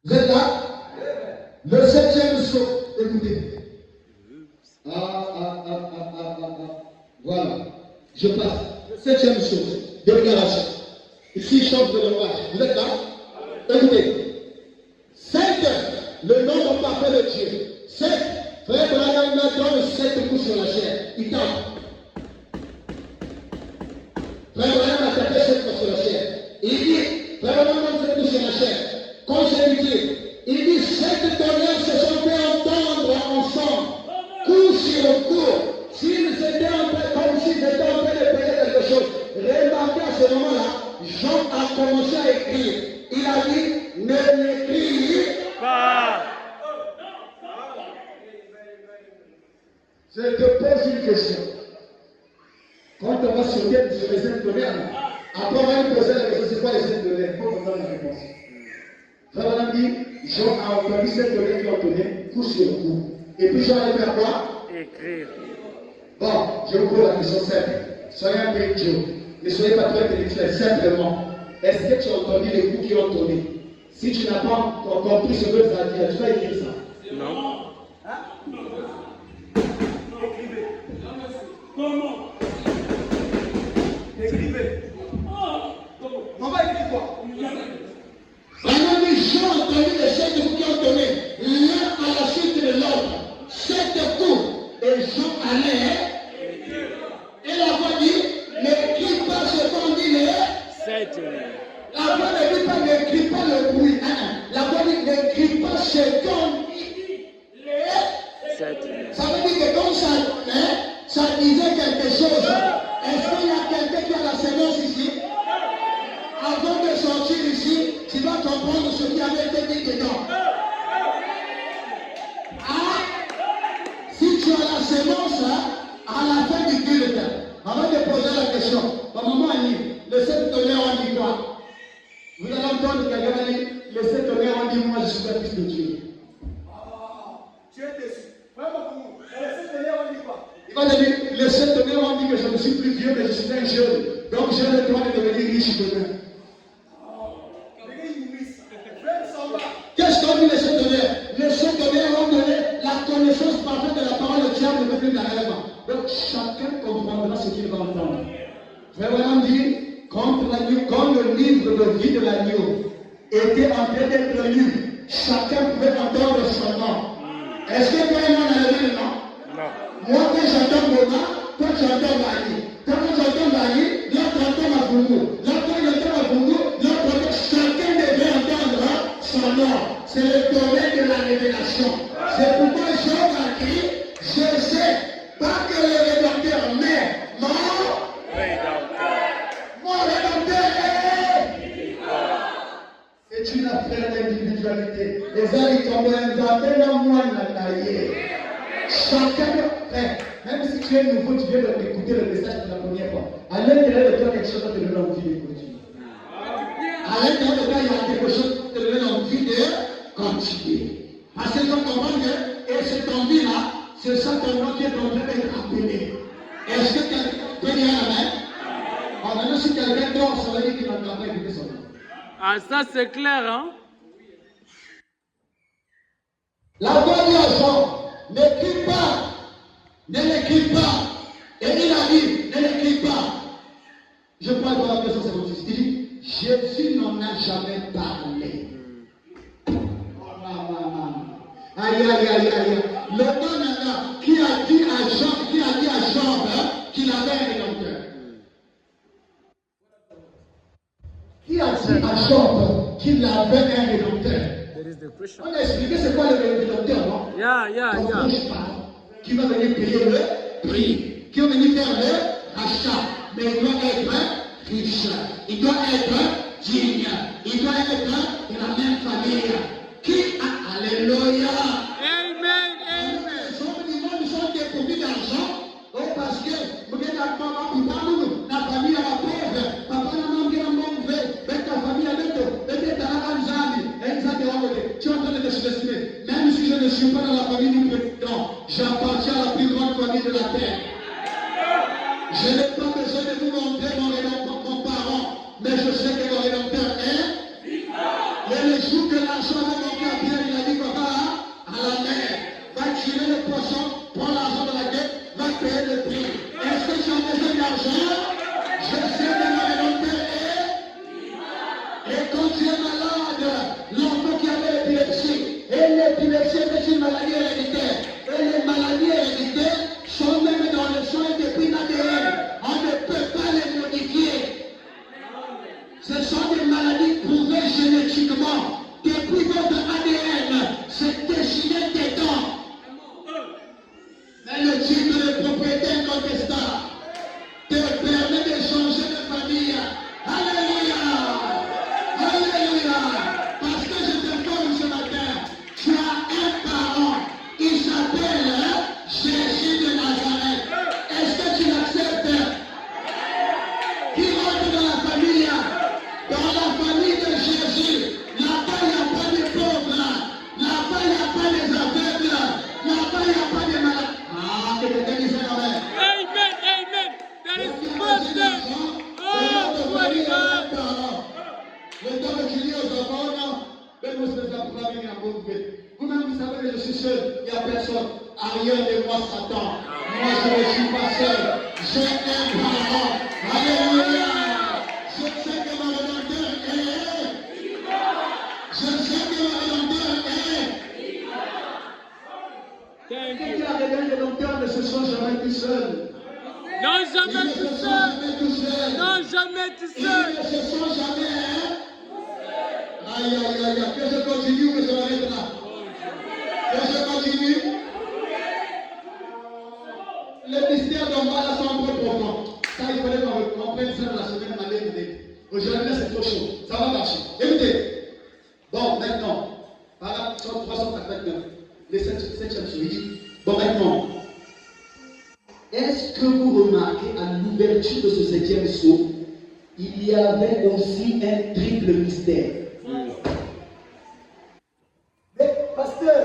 Vous êtes là? Le 7e saut. Écoutez. Voilà. Je passe. Le 7e saut. Déclaration. Ici, chante de l'orage. Vous êtes là? Écoutez. 5, le nombre parfait de Dieu. 7, Frère Branham donne 7 coups sur la chair. Il tape. Frère Branham a tapé 7 fois sur la chair. Il dit, Frère Branham donne 7 coups sur la chair. Consécutif. Il dit, 7 tonnerres se sont fait entendre ensemble. Coup sur coup. S'ils étaient en train, comme s'ils étaient en train de payer quelque chose. Remarquez à ce moment-là, Jean a commencé à écrire. Il a dit, ne l'écris pas. Je te pose une question. Quand on va sauter sur les ailes tonnerres, après on va lui poser la question, c'est quoi les ailes tonnerres? Il faut qu'on donne la réponse. Frère Madame dit, Jean a entendu cette tonnerre qui ont donné coup sur coup. Et puis Jean allait faire quoi? Écrire. Bon, je vous pose la question simple. Soyez un peu idiot. Ne soyez pas trop intellectuel, simplement. Est-ce que tu as entendu les coups qui ont tourné? Si tu n'as pas compris ce que ça a dit, tu vas écrire ça. Non. Hein? Écrivez. Comment? Écrivez. On va écrire quoi? Vraiment, Jean a entendu les 7 coups qui ont tourné, l'un à la suite de l'autre. 7 coups. Et Jean allait. Et la voix dit, n'écris pas ce qu'on dit les. 7. La voix ne dit pas, n'écris pas le bruit. La voix dit, n'écris pas ce qu'on dit les. 7. Ça veut dire que quand ça disait quelque chose. Est-ce qu'il y a quelqu'un qui a la sémence ici? Avant de sortir ici, tu vas comprendre ce qui avait été dit dedans. Si tu as la sémence, à la fin du culte, avant de poser la question, maman Annie, le 7 tonnerres on dit quoi? Vous allez entendre quelqu'un dire, le 7 tonnerres on dit, moi je suis le fils de Dieu. Tu es déçu. Vraiment pour vous. Et le 7 tonnerres, on dit quoi? Il va te dire, le 7 tonnerres on dit que je ne suis plus vieux, mais je suis un jeune. Donc j'ai le droit de devenir riche demain. Les gars, ils nourrissent. Frère, s'en va. Qu'est-ce qu'on dit les 7 tonnerres? Les 7 tonnerres ont donné la connaissance parfaite de la parole de Dieu de peuple de la rêve. Donc chacun comprendra ce qu'il va entendre. Frère William dit, quand le livre de vie de l'agneau était en train d'être lu, chacun pouvait entendre son nom. Est-ce que toi et moi on a levé le nom? Non. Moi quand j'entends Boma, toi tu entends Marie. Quand j'entends Marie, l'autre entend Mabungu. L'autre entend Mabungu, l'autre entend. Chacun devait entendre son nom. C'est le domaine de la révélation. C'est pourquoi Jean a dit, je sais pas que le rédempteur, mais mon rédempteur est. Chacun, frère, même si tu es nouveau, tu viens d'écouter le message pour la première fois. À l'intérieur de toi, quelque chose te donne envie de continuer. À l'intérieur de toi, il y a quelque chose qui te donne envie de continuer. Parce que tu comprends que, et cette envie-là, c'est ça ton nom qui est en train d'être appelé. Est-ce que quelqu'un peut dire amen? Alors maintenant, si quelqu'un dort, ça veut dire qu'il n'entend pas écouter son nom. Ah, ça c'est clair, hein? La voix dit à Jean, n'écris pas, ne l'écris pas. Et il a dit, ne l'écris pas. Je crois que la personne s'est dit, Jésus n'en a jamais parlé. Aïe, aïe, aïe, aïe. Le bon qui a dit à Jean qu'il avait un rédempteur. Qui a dit à Job qu'il avait un rédempteur? On a expliqué c'est quoi le rédempteur, non? Qui va venir payer le prix, qui va venir faire le rachat. Mais il doit être riche, il doit être digne, il doit être de la même famille. Qui a, alléluia. Amen, amen. Nous sommes dépourvus d'argent, parce que vous êtes la famille à la pauvre, papa n'a pas bien mauvais, mais ta famille a peut-être à Anzali, tu es en train de te sous-estimer. Même si je ne suis pas dans la famille du président, j'appartiens à la plus grande famille de la terre. Je n'ai pas besoin de vous montrer mon parent, mais je sais que mon rédempteur est. Et le jour que l'argent va manquer à Pierre, il a dit papa, à la mer, va tirer le poisson, prends l'argent de la guerre, va payer le prix. Est-ce que tu as besoin d'argent? Je sais que mon rédempteur est. Et quand tu es malade, l'enfant qui avait l'épilepsie, et l'épilepsie est une maladie héréditaire, et les maladies héréditaires sont même dans le sang et depuis l'ADN. On ne peut pas les modifier. Ce sont des maladies prouvées génétiquement. Depuis votre ADN, c'est déchiré dedans. Mais le titre de propriété incontestable te permet de changer de famille. Alléluia! Alléluia! Parce que je t'informe ce matin, tu as un parent, il s'appelle Jésus de Nazareth. Est-ce que tu l'acceptes? Qui rentre dans la famille? Dans la famille de Jésus, là-bas il n'y a pas de pauvres, là-bas il n'y a pas des aveugles, là-bas il n'y a pas de malades. Ah, que quelqu'un dise amen. Amen, amen. That is perfect. Oh, what is that? Le temps que tu dis aux enfants, non, même vous ne savez pas venir à vous. Vous-même, vous savez que je suis seul, il n'y a personne. Arrière de moi, Satan. Moi, je ne suis pas seul. J'ai un parent. Alléluia. Je sais que mon rédempteur est. Je sais que mon rédempteur est. Thank Ceux you. qui ont un rédempteur ne se sont jamais tout seuls. Non, Ils jamais ne tout se sont seul. jamais tout seuls. Non, jamais tout Ils seul. ne se sont jamais. Aïe, aïe, aïe, aïe. Que je continue ou que je m'arrête là? Que je continue? Le mystère d'en bas là sont un peu profond. Ça, il fallait qu'on prenne ça dans la semaine année. Aujourd'hui, c'est trop chaud. Ça va marcher. Écoutez. Bon, maintenant, par sur 389, les 7e souris. Bon, maintenant, est-ce que vous remarquez à l'ouverture de ce 7e saut, il y avait aussi un triple mystère? Mais, pasteur,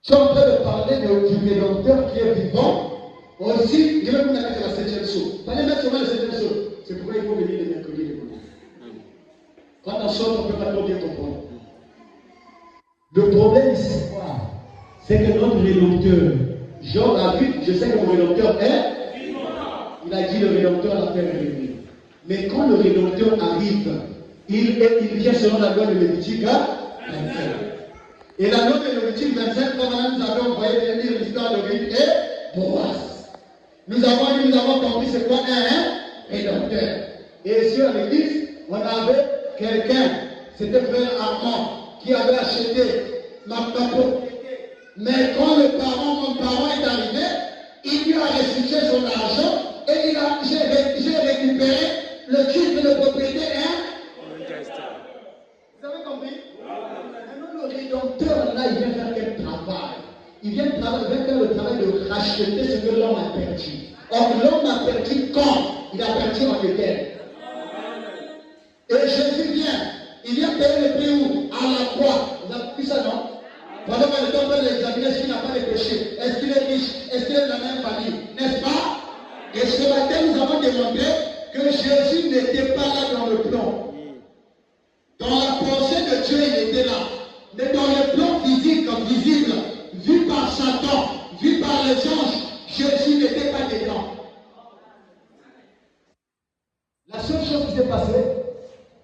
je suis en train de parler du rédempteur qui est vivant. Aussi, je vais vous mettre la 7e saut. Fallait mettre sur le 7e saut. C'est pourquoi il faut venir les mercredis et les vendredis. Quand on sort, on ne peut pas trop bien comprendre. Le problème ici, c'est quoi? C'est que notre rédempteur, Jean a vu, je sais que mon rédempteur est. Il a dit le rédempteur l'a fait revenir. Mais quand le rédempteur arrive, il vient selon la loi de Lévitique 25. Et la loi de Lévitique 25, comme nous avons envoyé lire l'histoire de Ruth et Boaz. Nous avons compris c'est quoi un rédempteur. Et sur l'église, on avait quelqu'un, c'était frère Armand, qui avait acheté ma propriété. Mais quand mon parent est arrivé, il lui a restitué son argent et j'ai récupéré le titre de propriété. Vous avez compris? Maintenant, le rédempteur, là, il vient faire quel travail? Il vient faire le travail de racheter ce que l'homme a perdu. Or, l'homme a perdu quand il a perdu en Éden. Et Jésus vient. Il vient payer le prix où? À la croix. Vous avez vu ça, non? Pendant que le temps de l'examiner, est-ce qu'il n'a pas de péché? Est-ce qu'il est riche? Est-ce qu'il est de la même famille? N'est-ce pas? Et ce matin, nous avons démontré que Jésus n'était pas là dans le plan. Dans la pensée de Dieu, il était là. Mais dans le plan physique, visible, vu par Satan, vu par les anges, Jésus n'était pas dedans. La seule chose qui s'est passée,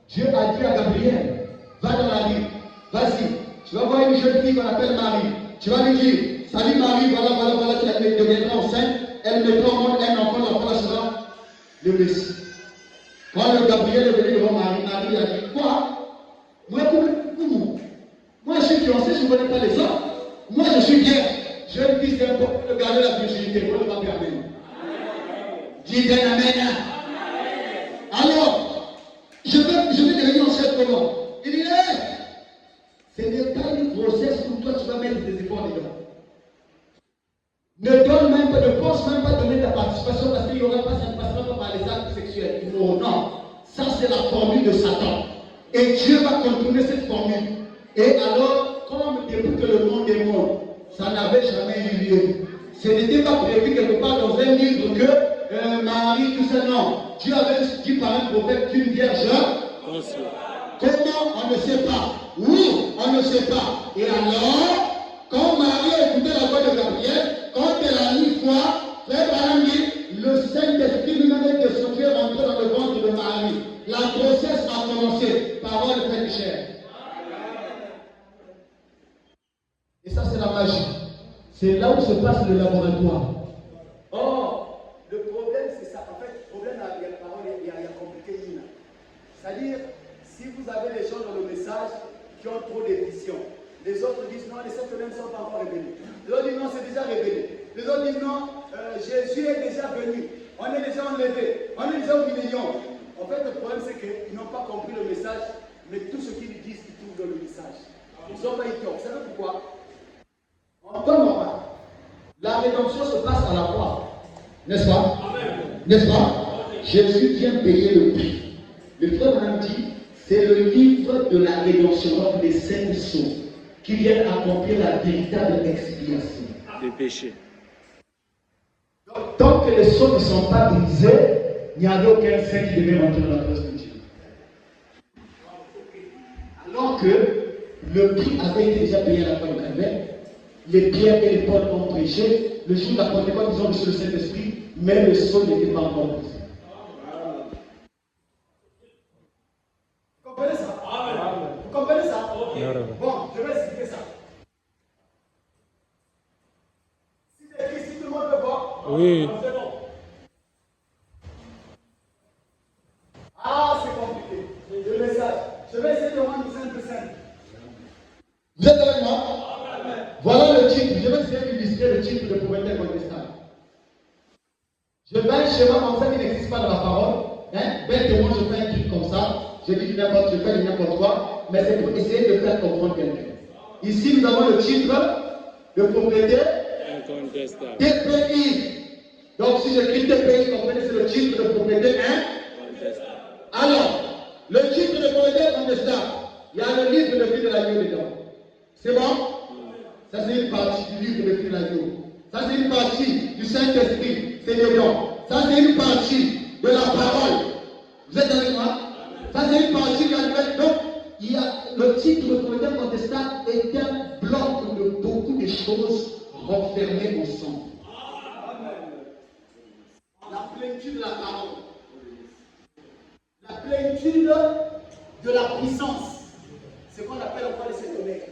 Dieu a dit à Gabriel, va dans la rue, vas-y, tu vas voir une jeune fille qu'on appelle Marie. Tu vas lui dire, salut Marie, voilà, tu deviendras enceinte, elle mettra au monde un enfant, l'enfant sera le Messie. Quand le Gabriel est venu devant Marie, Marie a dit, quoi? Moi je suis fiancé, je ne connais pas les hommes. Moi je suis vierge. Jeune fille, c'est important de garder la virginité. Moi, je vais faire amen. Dis amen. Alors, je vais devenir enceinte comment? Il dit, hey, ce n'est pas une grossesse où toi tu vas mettre des efforts dedans. Ne pense même pas donner ta participation parce qu'il y aura pas, ça ne passera pas par les actes sexuels. Non. Ça c'est la formule de Satan. Et Dieu va contourner cette formule. Et alors, comme depuis que le monde est mort, ça n'avait jamais eu lieu. Ce n'était pas prévu quelque part dans un livre que Marie, tout ça, non. Dieu avait dit par un prophète qu'une vierge. Comment? On ne sait pas. Où? On ne sait pas. Et alors, quand Marie a écouté la voix de Gabriel, quand elle a mis foi, frère Branham dit, le Saint-Esprit lui-même est descendu et rentré dans le ventre de Marie. La grossesse a commencé. Parole faite chair. Et ça, c'est la magie. C'est là où se passe le laboratoire. Or, le problème, c'est ça. En fait, le problème, il y a compliqué. C'est-à-dire, si vous avez les gens dans le message qui ont trop de visions, les autres disent non, les sept ne sont pas encore révélés. Les autres disent non, c'est déjà révélé. Les autres disent non, Jésus est déjà venu. On est déjà enlevé. On est déjà au million. En fait, le problème, c'est qu'ils n'ont pas compris le message, mais tout ce qu'ils disent, ils trouvent dans le message. Ils n'ont pas été. Vous savez pourquoi? En temps normal, la rédemption se passe à la croix. N'est-ce pas? N'est-ce pas? Jésus vient payer le prix. Le frère Branham dit, c'est le livre de la rédemption, donc les saints sceaux, qui viennent accomplir la véritable expiation des péchés. Donc, tant que les sceaux ne sont pas brisés, il n'y avait aucun saint qui devait rentrer dans la présence de Dieu. Alors que le prix avait été déjà payé à la croix du Calvaire, les Pierre et les Paul ont prêché, le jour de la Pentecôte, ils ont reçu le Saint-Esprit, mais le sceau n'était pas encore brisé. Vous comprenez ça? Vous comprenez ça? Bon, je vais expliquer ça. Si c'est écrit, si tout le monde peut voir, Oui. c'est bon. Ah, c'est compliqué. Le message. Je vais essayer de rendre simple. Vous êtes avec moi? Voilà le titre. Je vais essayer d'illustrer le titre de pauvreté incontestable. Je fais un schéma comme ça qui n'existe pas dans la parole. Bêtement, je fais un truc comme ça. Je dis je fais n'importe quoi. Mais c'est pour essayer de faire comprendre quelqu'un. Ici, nous avons le titre de propriété Incontestable. TPI. Donc, si j'écris TPI, comprenez, c'est le titre de propriété Incontestable. Alors, le titre de propriété incontestable, il y a le livre de vie de l'agneau dedans. C'est bon? Ça, c'est une partie du livre de vie de l'agneau. Ça, c'est une partie du Saint-Esprit. C'est dedans. Ça, c'est une partie de la parole. Vous êtes avec moi? Ça, c'est une partie de la nouvelle. Donc, il y a le titre de propriété incontestable est un bloc de beaucoup de choses renfermées ensemble. La plénitude de la parole. La plénitude de la puissance. C'est ce qu'on appelle encore les Saint-Honnêtes.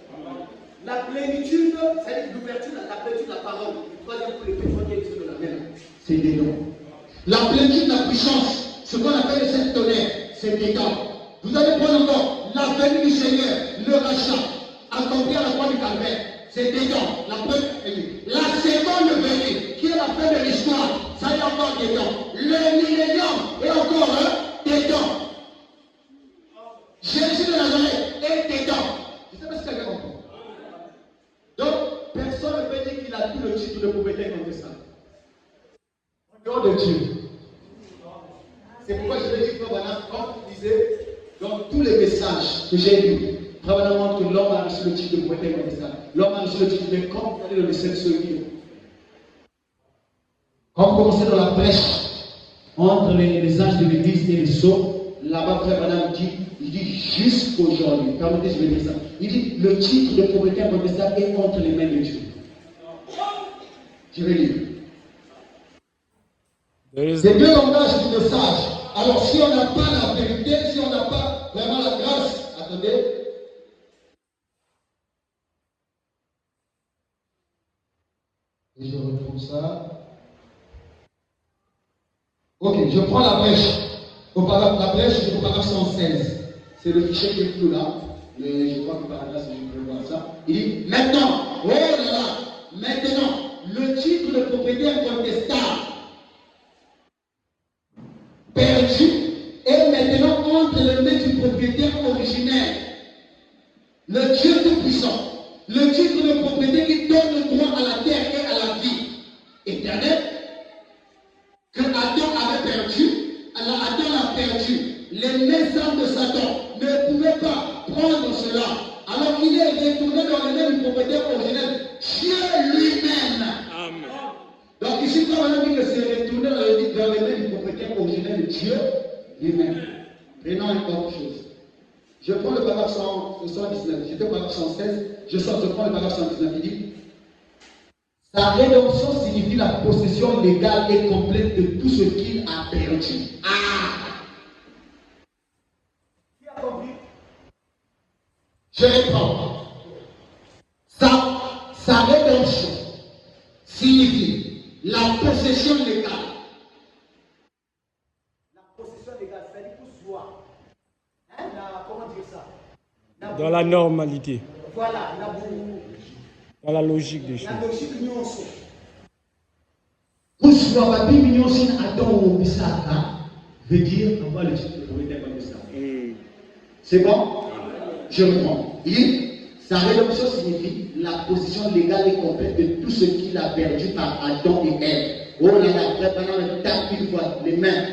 La plénitude, c'est l'ouverture, la plénitude de la parole. Le troisième pour les pétroliers qui est de la mer. C'est dedans. La plénitude de la puissance, ce qu'on appelle les Saint-Honnêtes, c'est dedans. Vous allez prendre encore la venue du Seigneur, le rachat, accompli à la croix du Calvaire. C'est dedans. La seconde venue, qui est la fin de l'histoire, ça est encore dedans. Le millénium est encore dedans. Jésus de Nazareth est dedans. Je ne sais pas si quelqu'un comprend. Donc, personne ne peut dire qu'il a le titre de propriétaire incontestable. En dehors de Dieu. C'est pourquoi je vais dire, Frère Branham, comme vous disait, dans tous les messages que j'ai lus, Frère Branham montre que l'homme a reçu le titre de propriétaire incontestable. L'homme a reçu le titre de comme vous allez le message sur vidéo. Quand vous commencez dans la brèche entre les anges de l'église et les sceaux, là-bas, Frère Branham dit, il dit jusqu'aujourd'hui, permettez, je vais dire ça, il dit le titre de propriétaire incontestable est entre les mains de Dieu. Je vais lire. C'est deux langages du message. Alors, si on n'a pas la vérité, si on n'a pas vraiment la grâce, attendez. Et je retrouve ça. Ok, je prends la brèche. La brèche, c'est au paragraphe 116. C'est le fichier qui est flou là. Mais je crois que par là, je peux voir ça. Il dit maintenant, oh là là, maintenant, le titre de propriété incontestable perdu est maintenant entre les mains du propriétaire originel, le Dieu Tout-Puissant, le titre de propriété qui donne le droit à la terre et à la vie éternelle, que Adam avait perdu. Alors Adam l'a perdu. Les mains de Satan ne pouvaient pas prendre cela. Alors il est retourné dans les mains du propriétaire originel, Dieu lui-même. Amen. Donc ici, quand on a dit que c'est retourné dans les mains du propriétaire originel de Dieu lui-même. Prenons une autre chose. Je prends le paragraphe 119. J'étais au paragraphe 116. Je prends le paragraphe 119. Il dit sa rédemption signifie la possession légale et complète de tout ce qu'il a perdu. Ah! Qui a compris? Je reprends. Sa rédemption signifie la possession légale. La possession légale, c'est-à-dire pour soi. Hein? Comment dire ça? Dans la normalité, Voilà, dans la logique des choses. la logique nous sommes. Pour soi, la Bible nous dit Adam ou Bissaka veut dire avoir le titre de propriétaire comme ça. C'est bon? Je reprends. Il dit sa rédemption signifie la position légale et complète de tout ce qu'il a perdu par Adam et Ève. Oh là là, pendant le tape une fois les mains.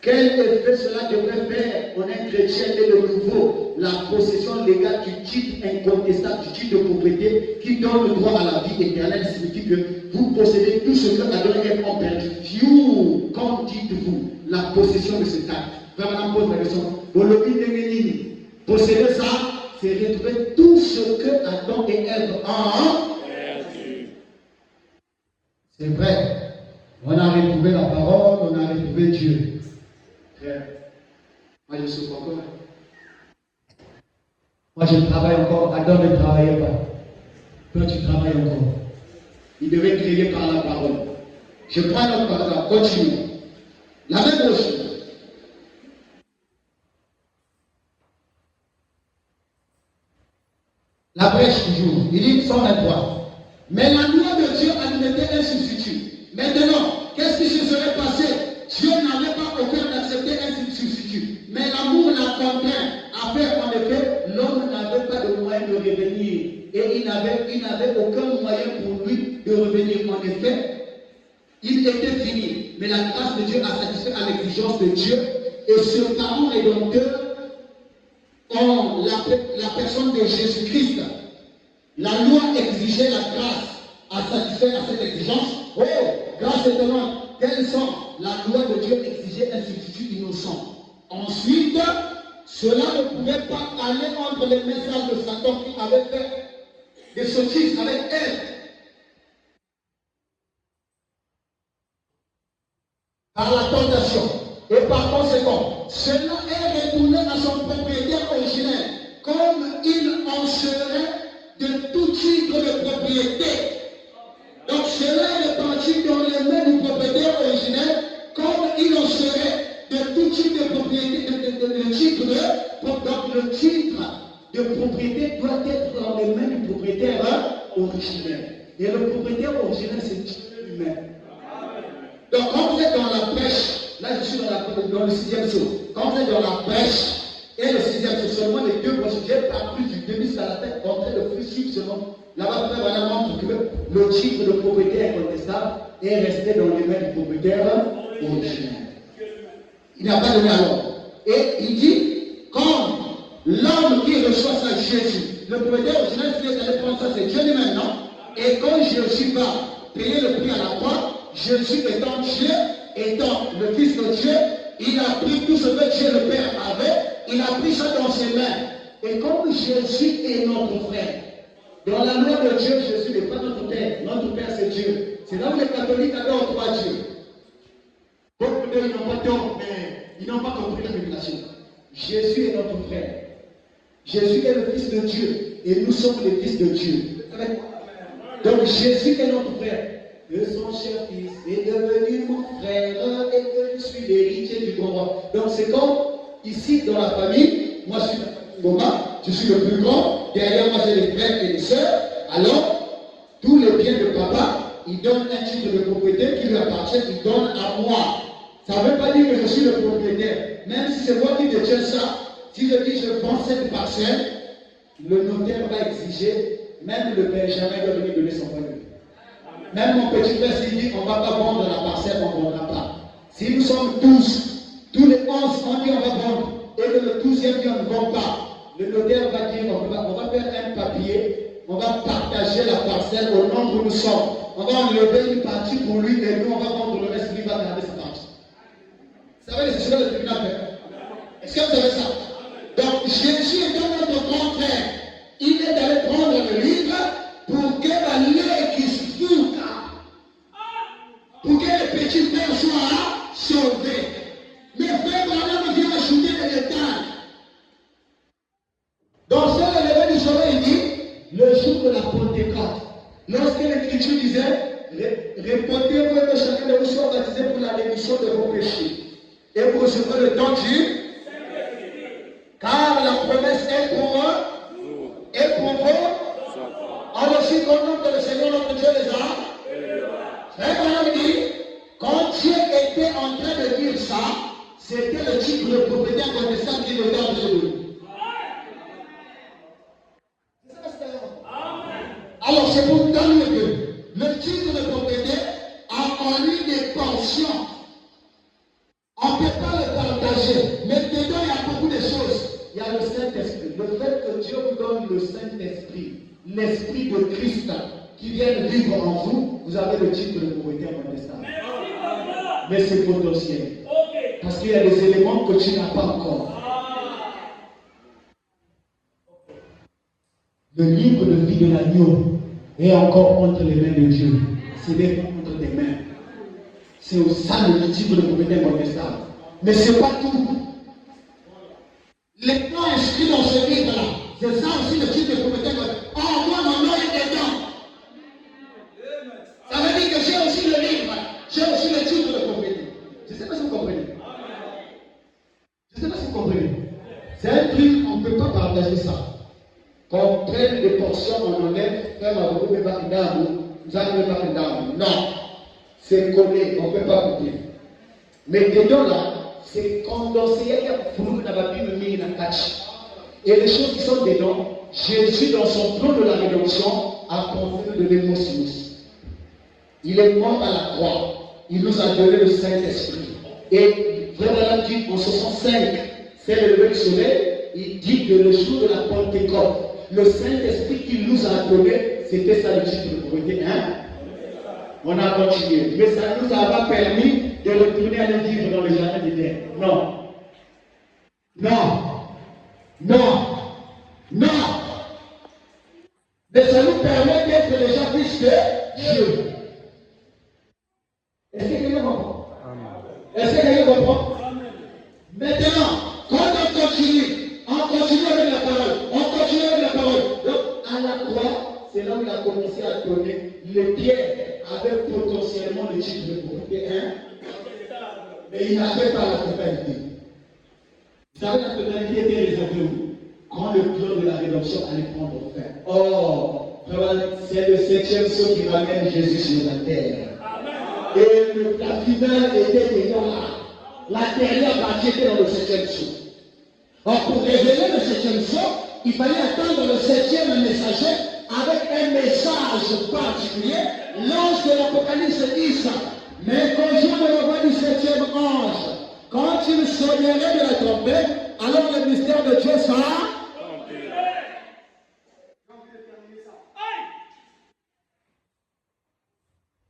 Quel effet cela devrait faire en un chrétien dès de nouveau? La possession légale du titre incontestable, du titre de propriété qui donne le droit à la vie éternelle signifie que vous possédez tout ce que Adam et Ève ont perdu. Vous, qu'en dites-vous? La possession de cet acte. Vraiment, pose la question. Posséder ça, c'est retrouver tout ce que Adam et Ève ont. C'est vrai. On a retrouvé la parole, on a retrouvé Dieu. Frère, moi je souffre encore. Moi je travaille encore. Adam ne travaillait pas. Toi tu travailles encore. Il devait créer par la parole. Je prends notre parole, continue. La même chose. La brèche toujours. Il dit 123. Mais la loi de Dieu admettait un substitut. Maintenant, qu'est-ce qui se serait passé? Dieu n'avait pas au cœur d'accepter un substitut. Mais l'amour l'a contraint à faire en effet, l'homme n'avait pas de moyen de revenir. Et il n'avait aucun moyen pour lui de revenir. En effet, il était fini. Mais la grâce de Dieu a satisfait à l'exigence de Dieu. Et ce parent rédempteur, en la personne de Jésus-Christ, la loi exigeait la grâce à satisfaire à cette exigence. Oh, grâce étonnante, quels sont? La loi de Dieu exigeait un substitut innocent. Ensuite, cela ne pouvait pas aller entre les messages de Satan qui avait fait des sottises avec elle. Par la tentation. Et par conséquent, cela est retourné à son propriétaire originel, comme il en serait de tout titre de propriété. Donc cela est réparti dans les mains du propriétaire originel, comme il en serait de tout titre de propriété. Donc le titre de propriété doit être dans les mains du propriétaire originel. Et le propriétaire originel, c'est Dieu lui-même. Donc quand vous êtes dans la brèche, là je suis dans le 6e saut, quand vous êtes dans la brèche et le 6e saut, seulement les deux brèches, j'ai pas plus du début jusqu'à la tête, en train de suivre seulement. Là-bas, frère, on a montre que le titre de propriété incontestable est resté dans les mains du propriétaire originel. Il n'a pas donné à l'homme. Et il dit, comme l'homme qui reçoit ça, Jésus, le propriétaire original, s'il est allé prendre ça, c'est Dieu lui-même, non? Et quand Jésus va payer le prix à la croix, Jésus étant Dieu, étant le Fils de Dieu, il a pris tout ce que Dieu le Père avait, il a pris ça dans ses mains. Et comme Jésus est notre frère, dans la loi de Dieu, Jésus n'est pas notre Père. Notre Père, c'est Dieu. C'est là où les catholiques adorent trois dieux. Beaucoup d'eux, ils n'ont pas tort, mais ils n'ont pas compris la révélation. Jésus est notre frère. Jésus est le Fils de Dieu. Et nous sommes les fils de Dieu. Donc Jésus est notre frère. Que son cher fils est devenu mon frère et que je suis l'héritier du grand roi. Donc c'est comme ici dans la famille, moi je suis Goma, je suis le plus grand, derrière moi j'ai des frères et des sœurs. Alors, tous les biens de papa, il donne un titre de propriété qui lui appartient, il donne à moi. Ça ne veut pas dire que je suis le propriétaire. Même si c'est moi qui détiens ça, si je dis je vends cette parcelle, le notaire va exiger, même le Benjamin doit venir donner son point de vue. Même mon petit frère s'il dit on ne va pas vendre la parcelle, on ne vendra pas. Si nous sommes tous les 11, on dit on va vendre, et que le 12e dit on ne vend pas, le notaire va dire on va faire un papier, on va partager la parcelle au nombre où nous sommes. On va enlever une partie pour lui et nous on va vendre le reste, lui va garder sa partie. Vous savez, c'est ce que le tribunal fait. Est-ce que vous savez ça? Donc Jésus est notre grand frère. Il est allé prendre le livre pour que la loi qui se fout, pour que les petits frères soient sauvés. Mais frère Branham vient ajouter des détails. Dans ce élément du sommet, il dit, le jour de la Pentecôte, lorsque l'Écriture disait, répondez-vous que chacun de vous soit baptisé pour la rémission de vos péchés. Et vous recevrez le don du car la promesse est pour eux et pour vous. En aussi qu'au nom que le Seigneur notre Dieu les a. Frère Branham dit, quand Dieu était en train de dire ça, c'était le titre de propriété incontestable qui le donne de nous. Alors c'est pour dire que le titre de propriété a en lui des portions. On ne peut pas le partager, mais dedans il y a beaucoup de choses. Il y a le Saint-Esprit. Le fait que Dieu vous donne le Saint-Esprit, l'Esprit de Christ qui vient vivre en vous, vous avez le titre de propriété incontestable. Mais c'est potentiel. Parce qu'il y a des éléments que tu n'as pas encore. Le livre de vie de l'agneau est encore entre les mains de Dieu. Ce n'est pas entre tes mains. C'est au sein du titre de propriété incontestable. Mais ce n'est pas tout. Les plans inscrits dans ce livre-là, c'est ça aussi le titre de propriété incontestable. Oh, moi, mon nom est dedans. Ça veut dire que j'ai aussi le livre, j'ai aussi le titre de propriété. Je ne sais pas si vous comprenez. Je ne sais pas si vous comprenez. C'est un truc, on ne peut pas partager ça. Qu'on prenne des portions, on enlève, non. C'est collé, on ne peut pas couper. Mais dedans là, c'est condensé, il y a et les choses qui sont dedans, Jésus dans son plan de la rédemption a conféré de l'émotion. Il est mort à la croix. Il nous a donné le Saint-Esprit. Et vraiment dit en 65, c'est le lever du soleil, il dit que le jour de la Pentecôte, le Saint-Esprit qu'il nous a donné, c'était ça le titre de propriété. Hein? On a continué. Mais ça ne nous a pas permis de retourner à le vivre dans le jardin d'Éden. Non. Non. Non. Non. Mais ça nous permet d'être les gens fils de Dieu. Est-ce que quelqu'un comprend? Est-ce que quelqu'un comprend? Maintenant, quand on continue avec la parole. On continue avec la parole. Donc, à la croix, c'est là où il a commencé à donner. Les pierres avaient potentiellement le titre de propriété, hein? Mais il n'avait pas la totalité. Vous savez, la totalité était réservée où? Quand le plan de la rédemption allait prendre fin. Oh, c'est le 7e saut qui ramène Jésus sur la terre. Et la finale était déjà là. La dernière partie était dans le 7e saut. Or, pour révéler le 7e saut, il fallait attendre le 7e messager avec un message particulier, l'ange de l'Apocalypse dit ça. Mais quand je me revois du 7e ange, quand il sonnerait de la trompette, alors le mystère de Dieu sera.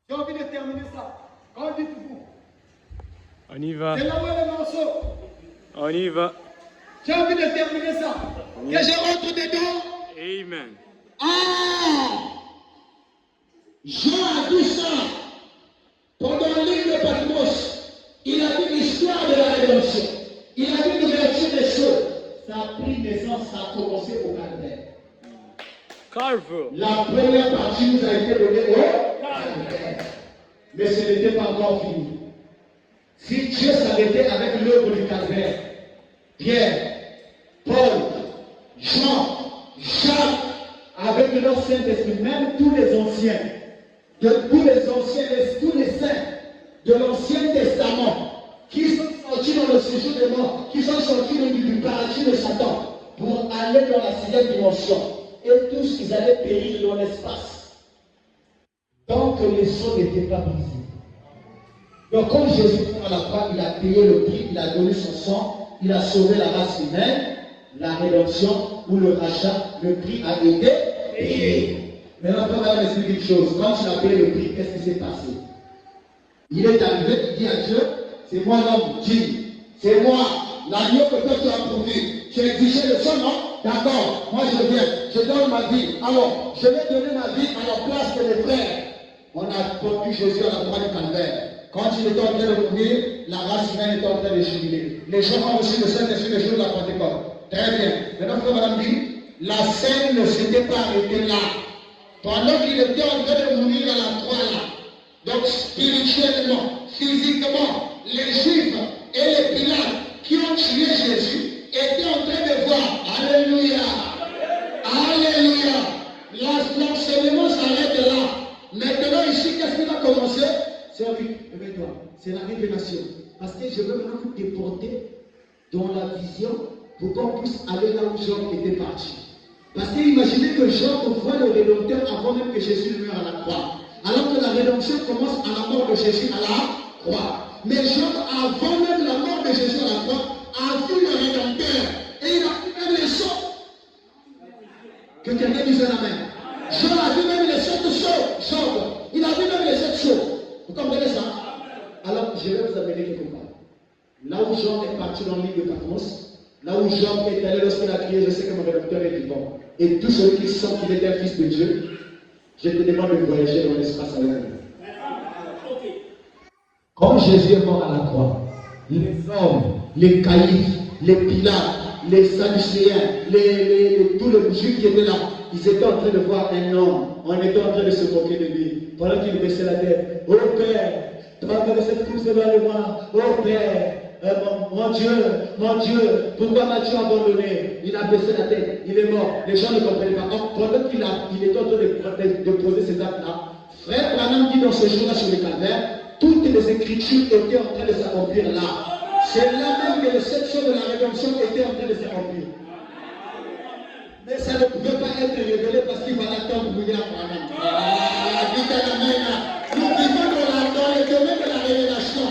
J'ai envie de terminer ça. Quand dites-vous? On y va. C'est là où est le morceau. On y va. J'ai envie de terminer ça. Que je rentre dedans. Amen. Ah! Jean a vu ça pendant l'île de Patmos. Il a vu l'histoire de la rédemption. Il a vu l'ouverture des choses. Ça a pris naissance, ça a commencé au calvaire. Carvel. La première partie nous a été donnée au calvaire. Mais ce n'était pas encore fini. Si Dieu s'arrêtait avec l'œuvre du calvaire, Pierre, Paul, Jean, Jacques, avec leur Saint-Esprit, même tous les anciens, tous les saints de l'Ancien Testament, qui sont sortis dans le séjour des morts, qui sont sortis du paradis de Satan, pour aller dans la 6e dimension. Et tous, ils allaient périr dans l'espace. Tant que les sceaux n'étaient pas brisés. Donc, quand Jésus est à la croix, il a payé le prix, il a donné son sang, il a sauvé la race humaine, la rédemption ou le rachat, le prix a été payé. Maintenant, on va expliquer une chose. Quand il a payé le prix, qu'est-ce qui s'est passé? Il est arrivé, il dit à Dieu, c'est moi l'homme digne, c'est moi l'agneau que toi tu as pourvu. Tu as exigé le sang, non? D'accord, moi je viens, je donne ma vie. Alors, je vais donner ma vie à la place de mes frères. On a conduit Jésus à la croix du calvaire. Quand il était en train de mourir, la race humaine était en train de jubiler. Les gens ont reçu le Saint-Esprit le jour de la Pentecôte. Très bien. Maintenant, frère Madame dit, la scène ne s'était pas arrêtée là. Pendant qu'il était en train de mourir à la croix là, donc spirituellement, physiquement, les Juifs et les Pilates qui ont tué Jésus étaient en train de voir. Alléluia. Alléluia. L'enseignement s'arrête là. Maintenant ici, qu'est-ce qui va commencer? Servi, réveille-toi. C'est la révélation. Parce que je veux maintenant vous déporter dans la vision pour qu'on puisse aller là où Jean était parti. Parce que imaginez que Jean voit le Rédempteur avant même que Jésus meure à la croix. Alors que la rédemption commence à la mort de Jésus à la croix. Mais Jean, avant même la mort de Jésus à la croix, a vu le Rédempteur. Et il a vu même les sceaux. Que quelqu'un dise un amen. Jean a vu même les 7 sceaux. Il a vu même les 7 sceaux. Vous comprenez ça? Alors, je vais vous amener quelque part. Là où Jean est parti dans l'île de Patmos, là où Jean est allé lorsqu'il a crié, je sais que mon Rédempteur est vivant. Et tous ceux qui sentent qu'il est un fils de Dieu, je te demande de voyager dans l'espace avec moi. Quand Jésus est mort à la croix, les hommes, les caïphes, les pilates, les sadducéens, tous les juifs qui étaient là, ils étaient en train de voir un homme. On était en train de se moquer de lui. Pendant qu'il baissait la tête, oh Père, toi de cette course devant le moi, oh Père, mon Dieu, pourquoi m'as-tu abandonné? Il a baissé la tête, il est mort. Les gens ne comprenaient pas. Donc, pendant qu'il était en train de poser ces actes-là, Frère Branham dit dans ce jour-là sur le calvaire, toutes les écritures étaient en train de s'accomplir là. C'est là même que les 7 choses de la rédemption étaient en train de s'accomplir. Mais ça ne pouvait pas être révélé parce qu'il fallait attendre William Branham. Nous vivons dans le domaine de la révélation.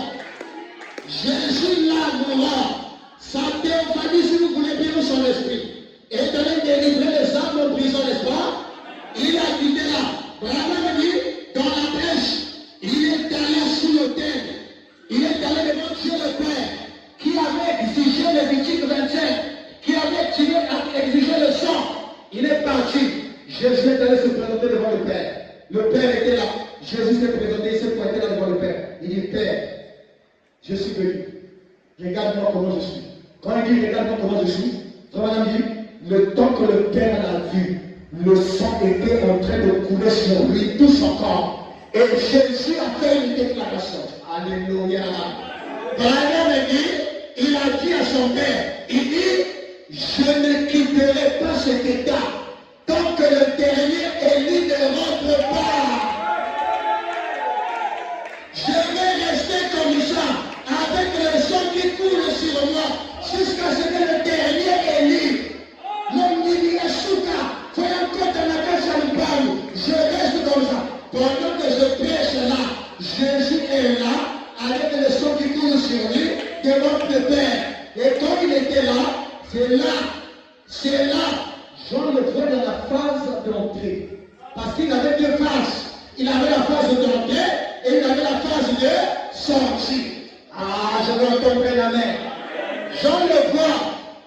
Jésus là mourant, sa théophanie, si vous voulez bien, son esprit, est allé délivrer les âmes en prison, n'est-ce pas? Il a quitté là. Branham dit, dans la brèche, il est allé sous l'autel. Il est allé devant Dieu le Père, qui avait exigé Lévitique 25, qui avait exigé le sang. Il est parti. Jésus est allé se présenter devant le Père. Le Père était là. Jésus s'est présenté, il s'est pointé là devant le Père. Il dit, Père, je suis venu. Regarde-moi comment je suis. Quand il dit, regarde-moi comment je suis, Madame dit, le temps que le Père l'a vu, le sang était en train de couler sur lui, tout son corps. Et Jésus a fait une déclaration. Alléluia. Branham dit, il a dit à son Père, il dit, je ne quitterai pas cet état tant que le dernier Élie ne rentre pas. Je vais rester comme ça, avec le sang qui coule sur moi, jusqu'à ce que le dernier Élie, l'homme dit, Yasuka, faut encore dans la casa. est là, avec le sang qui coule sur lui, devant le Père. Et quand il était là, c'est là, Jean le voit dans la phase d'entrée. Parce qu'il avait deux phases. Il avait la phase d'entrée et il avait la phase de sortie. Ah, je veux entendre la main. Jean le voit.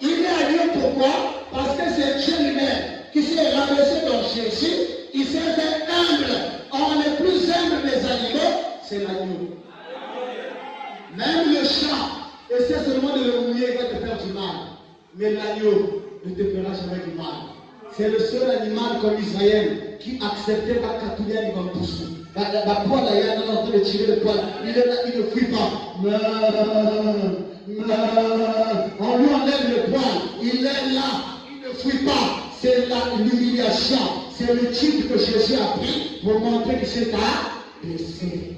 Il est à Dieu pourquoi? Parce que c'est Dieu lui-même qui s'est rabaissé dans Jésus. Il s'est fait humble. On est plus humble des animaux, c'est l'agneau. Même le chat essaie seulement de le mouiller, il va te faire du mal. Mais l'agneau ne te fera jamais du mal. C'est le seul animal comme Israël qui acceptait la catouille et va pousser. La poêle, il est en train de tirer le poil. Il est là, il ne fuit pas. On lui enlève le poil. Il est là, il ne fuit pas. C'est l'humiliation. C'est le type que Jésus a pris pour montrer que c'est à baisser.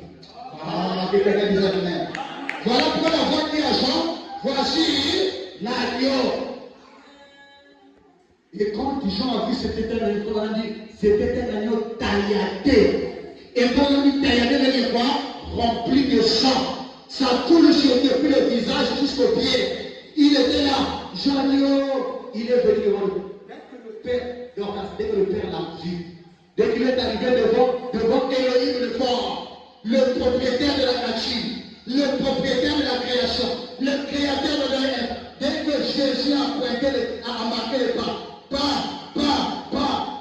Ah, quelqu'un dit Amen. Voilà pourquoi la voix dit à Jean, voici l'agneau. Et quand Jean a vu c'était un agneau, on a dit, c'était un agneau tailladé. Et quand on dit tailladé, veut dire quoi? Rempli de sang. Ça coule depuis le visage jusqu'au pied. Il était là, Jean-Agneau. Il est venu devant lui. Dès que le Père l'a vu, dès qu'il est arrivé devant Elohim le fort, le propriétaire de la nature, le propriétaire de la création, le créateur de l'univers, dès que Jésus a marqué les pas,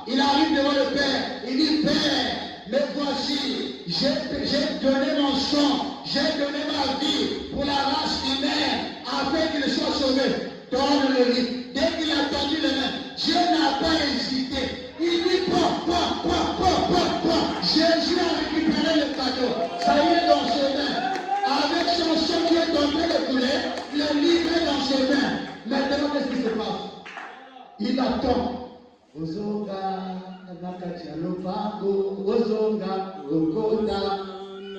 il arrive devant le Père, il dit, Père, mais voici, j'ai donné mon sang, j'ai donné ma vie pour la race humaine, afin qu'il soit sauvé. Donne le livre. Dès qu'il a tendu les mains, Dieu n'a pas hésité. Il dit, Jésus a récupéré le cadeau. Ça y est dans ses mains. Avec son sang qui est en train de couler, le livre est dans ses mains. Maintenant, qu'est-ce qui se passe? Il attend. Ozonga, Ozonga, Okoda.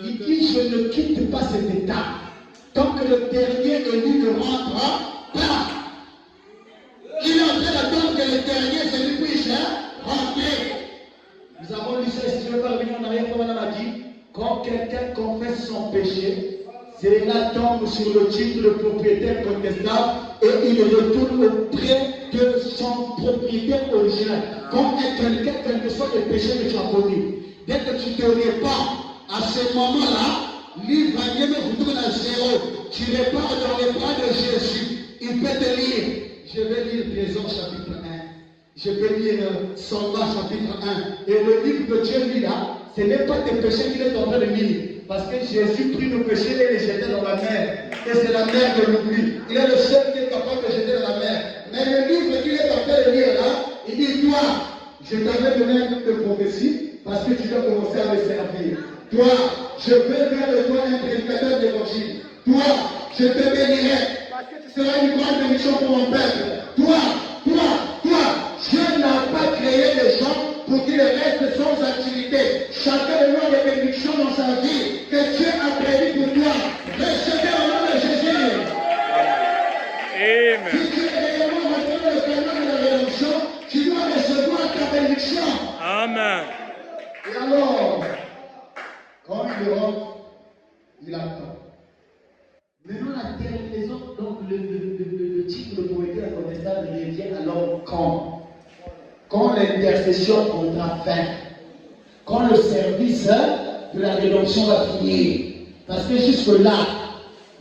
Il dit, je ne quitte pas cet état. Tant que le dernier élu ne rentre pas. Il est en train d'attendre que le dernier celui puisse rentrer. Nous avons lu ça, si je ne veux pas revenir en arrière, comme madame a dit, quand quelqu'un confesse son péché, c'est là tombe sur le titre de propriétaire contestable et il retourne auprès de son propriétaire original. Quand quelqu'un, quel que soit le péché que tu as commis, dès que tu te répands, à ce moment-là, livre vous tourne à zéro. Tu repars dans les bras de Jésus. Il peut te lire. Je vais lire Trésor chapitre 1. Je vais lire Samba chapitre 1. Et le livre que Dieu lit là, ce n'est pas tes péchés qu'il est en train de lire. Parce que Jésus prit nos péchés et les jetait dans la mer. Et c'est la mer de l'oubli. Il est le seul qui est capable de jeter dans la mer. Mais le livre qu'il est en train de lire là, il dit, toi, je t'avais donné un livre de prophétie parce que tu dois commencer à me servir. Toi, je vais faire de toi un prédicateur d'évangile. Toi, je te bénirai. Parce que tu seras une grande bénédiction pour mon peuple. Toi, Dieu n'a pas créé les gens pour qu'ils restent sans activité. Chacun de nous a des bénédictions dans sa vie que Dieu a prévues pour toi. Recevez au nom de Jésus. Amen. Si tu es réellement rentré dans le canon de la rédemption, tu dois recevoir ta bénédiction. Amen. Et alors, quand il rentre, il attend. Maintenant, la terminaison, donc le titre de propriétaire contestable revient alors quand l'intercession prendra fin, quand le service de la rédemption va finir. Parce que jusque-là,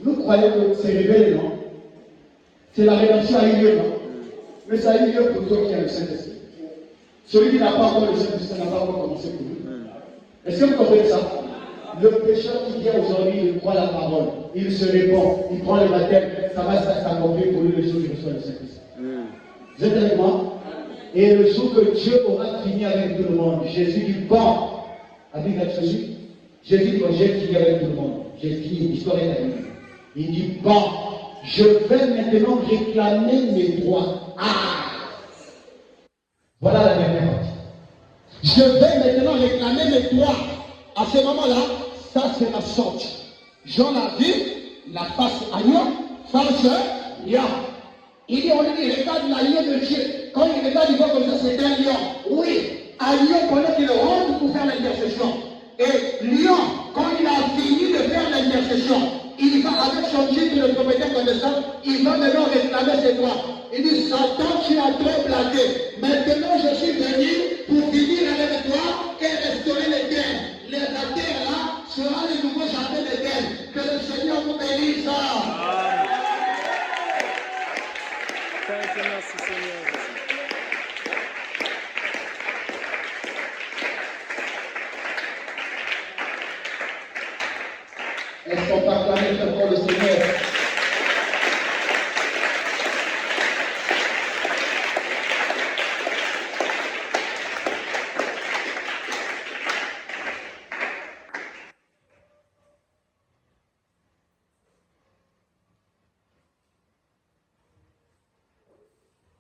nous croyons que c'est révélé, non? C'est la rédemption a eu lieu, non? Mais ça a eu lieu pour toi qui a le Saint-Esprit. Celui qui n'a pas encore le Saint-Esprit n'a pas encore commencé pour lui. Est-ce que vous comprenez ça? Le pécheur qui vient aujourd'hui, il croit la parole, il se répand, il prend le baptême, ça va s'accomplir pour lui le jour où il reçoit le Saint-Esprit. Vous êtes avec moi? Et le jour que Dieu aura fini avec tout le monde, Jésus dit, bon, avec Jésus, Jésus dit, j'ai fini avec tout le monde, j'ai fini, l'histoire est terminée. Il dit, bon, je vais maintenant réclamer mes droits. Ah! Voilà la dernière partie. Je vais maintenant réclamer mes droits. À ce moment-là, ça c'est la sortie. Jean l'a vu, la face agneau, face lion. Il dit, on lui dit, regarde l'agneau de Dieu. Quand il regarde, il voit comme ça, c'est un lion. Oui, agneau pendant qu'il rentre pour faire l'intercession. Et lion, quand il a fini de faire l'intercession, reconnaissance, il va maintenant réclamer ses droits. Il dit, Satan, tu as trop blagué. Maintenant, je suis venu pour finir avec toi et restaurer les terres. La terre là sera le nouveau jardin d'Éden. Que le Seigneur vous bénisse. Merci Seigneur. Est-ce qu'on peut acclamer très fort le Seigneur?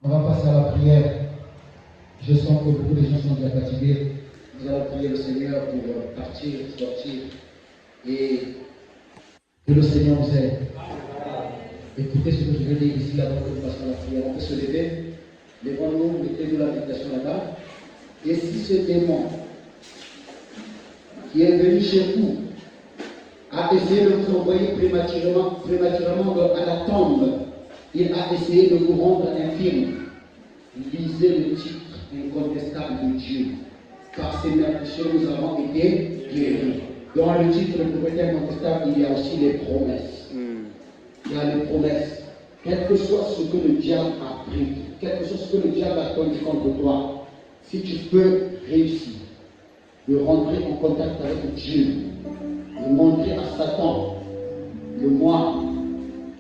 On va passer à la prière. Je sens que beaucoup de gens sont déjà fatigués. Nous allons prier le Seigneur pour partir, sortir. Et que le Seigneur nous aide. Écoutez ce que je vais dire ici, avant que nous passions à la prière. On peut se lever. Levons-nous, mettez-nous la méditation là-bas. Et si ce démon qui est venu chez vous a essayé de vous envoyer prématurément à la tombe, il a essayé de vous rendre infirme. Lisez le titre incontestable de Dieu. Par ses merveilles, nous avons été guéris. Dans le titre incontestable, il y a aussi les promesses. Il y a les promesses. Quel que soit ce que le diable a pris, quel que soit ce que le diable a tendu contre toi, si tu peux réussir de rentrer en contact avec Dieu, de montrer à Satan, le moi,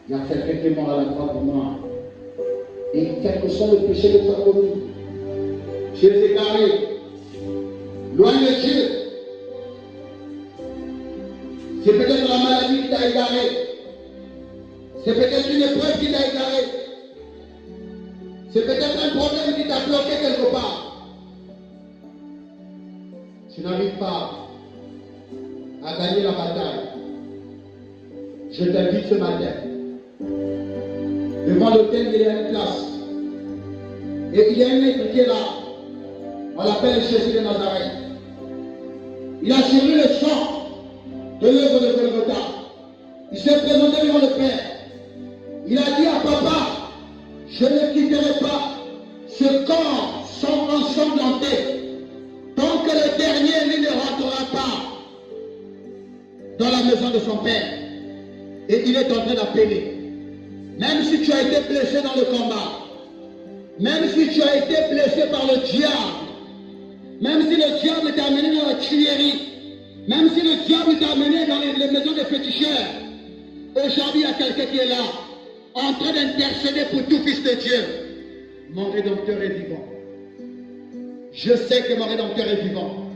il y a quelqu'un qui est mort à la croix pour moi. Et quel que soit le péché que tu as commis, tu es égaré, loin de Dieu. C'est peut-être la maladie qui t'a égaré. C'est peut-être une épreuve qui t'a égaré. C'est peut-être un problème qui t'a bloqué quelque part. Tu n'arrives pas à gagner la bataille. Je t'invite ce matin. Devant l'autel, il y a une place. Et il y a un maître qui est là. On l'appelle Jésus de Nazareth. Il a suivi le champ de l'œuvre de Golgotha. Il s'est présenté devant le Père. Il a dit à Papa, je ne quitterai pas ce corps sans ensanglanté tant que le dernier lui ne rentrera pas dans la maison de son Père. Et il est en train d'appeler. Même si tu as été blessé dans le combat, même si tu as été blessé par le diable, même si le diable t'a amené dans la tuerie, même si le diable t'a amené dans les maisons des féticheurs, aujourd'hui il y a quelqu'un qui est là, en train d'intercéder pour tout fils de Dieu. Mon Rédempteur est vivant. Je sais que mon Rédempteur est vivant.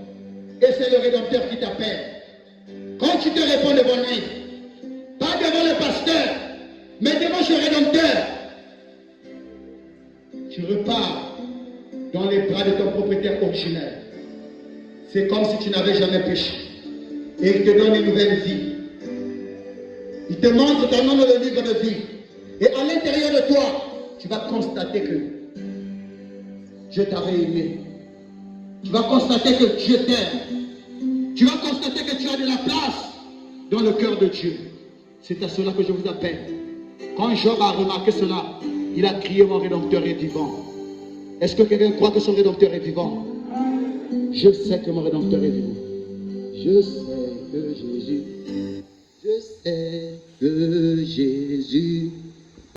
Et c'est le Rédempteur qui t'appelle. Quand tu te réponds devant lui, pas devant le pasteur, mais devant ce Rédempteur, tu repars dans les bras de ton propriétaire originel. C'est comme si tu n'avais jamais péché. Et il te donne une nouvelle vie. Il te montre ton nom dans le livre de vie. Et à l'intérieur de toi, tu vas constater que Dieu t'avait aimé. Tu vas constater que Dieu t'aime. Tu vas constater que tu as de la place dans le cœur de Dieu. C'est à cela que je vous appelle. Quand Job a remarqué cela, il a crié, mon Rédempteur est vivant. Est-ce que quelqu'un croit que son Rédempteur est vivant? Je sais que mon Rédempteur est vivant. Je sais que Jésus, je sais que Jésus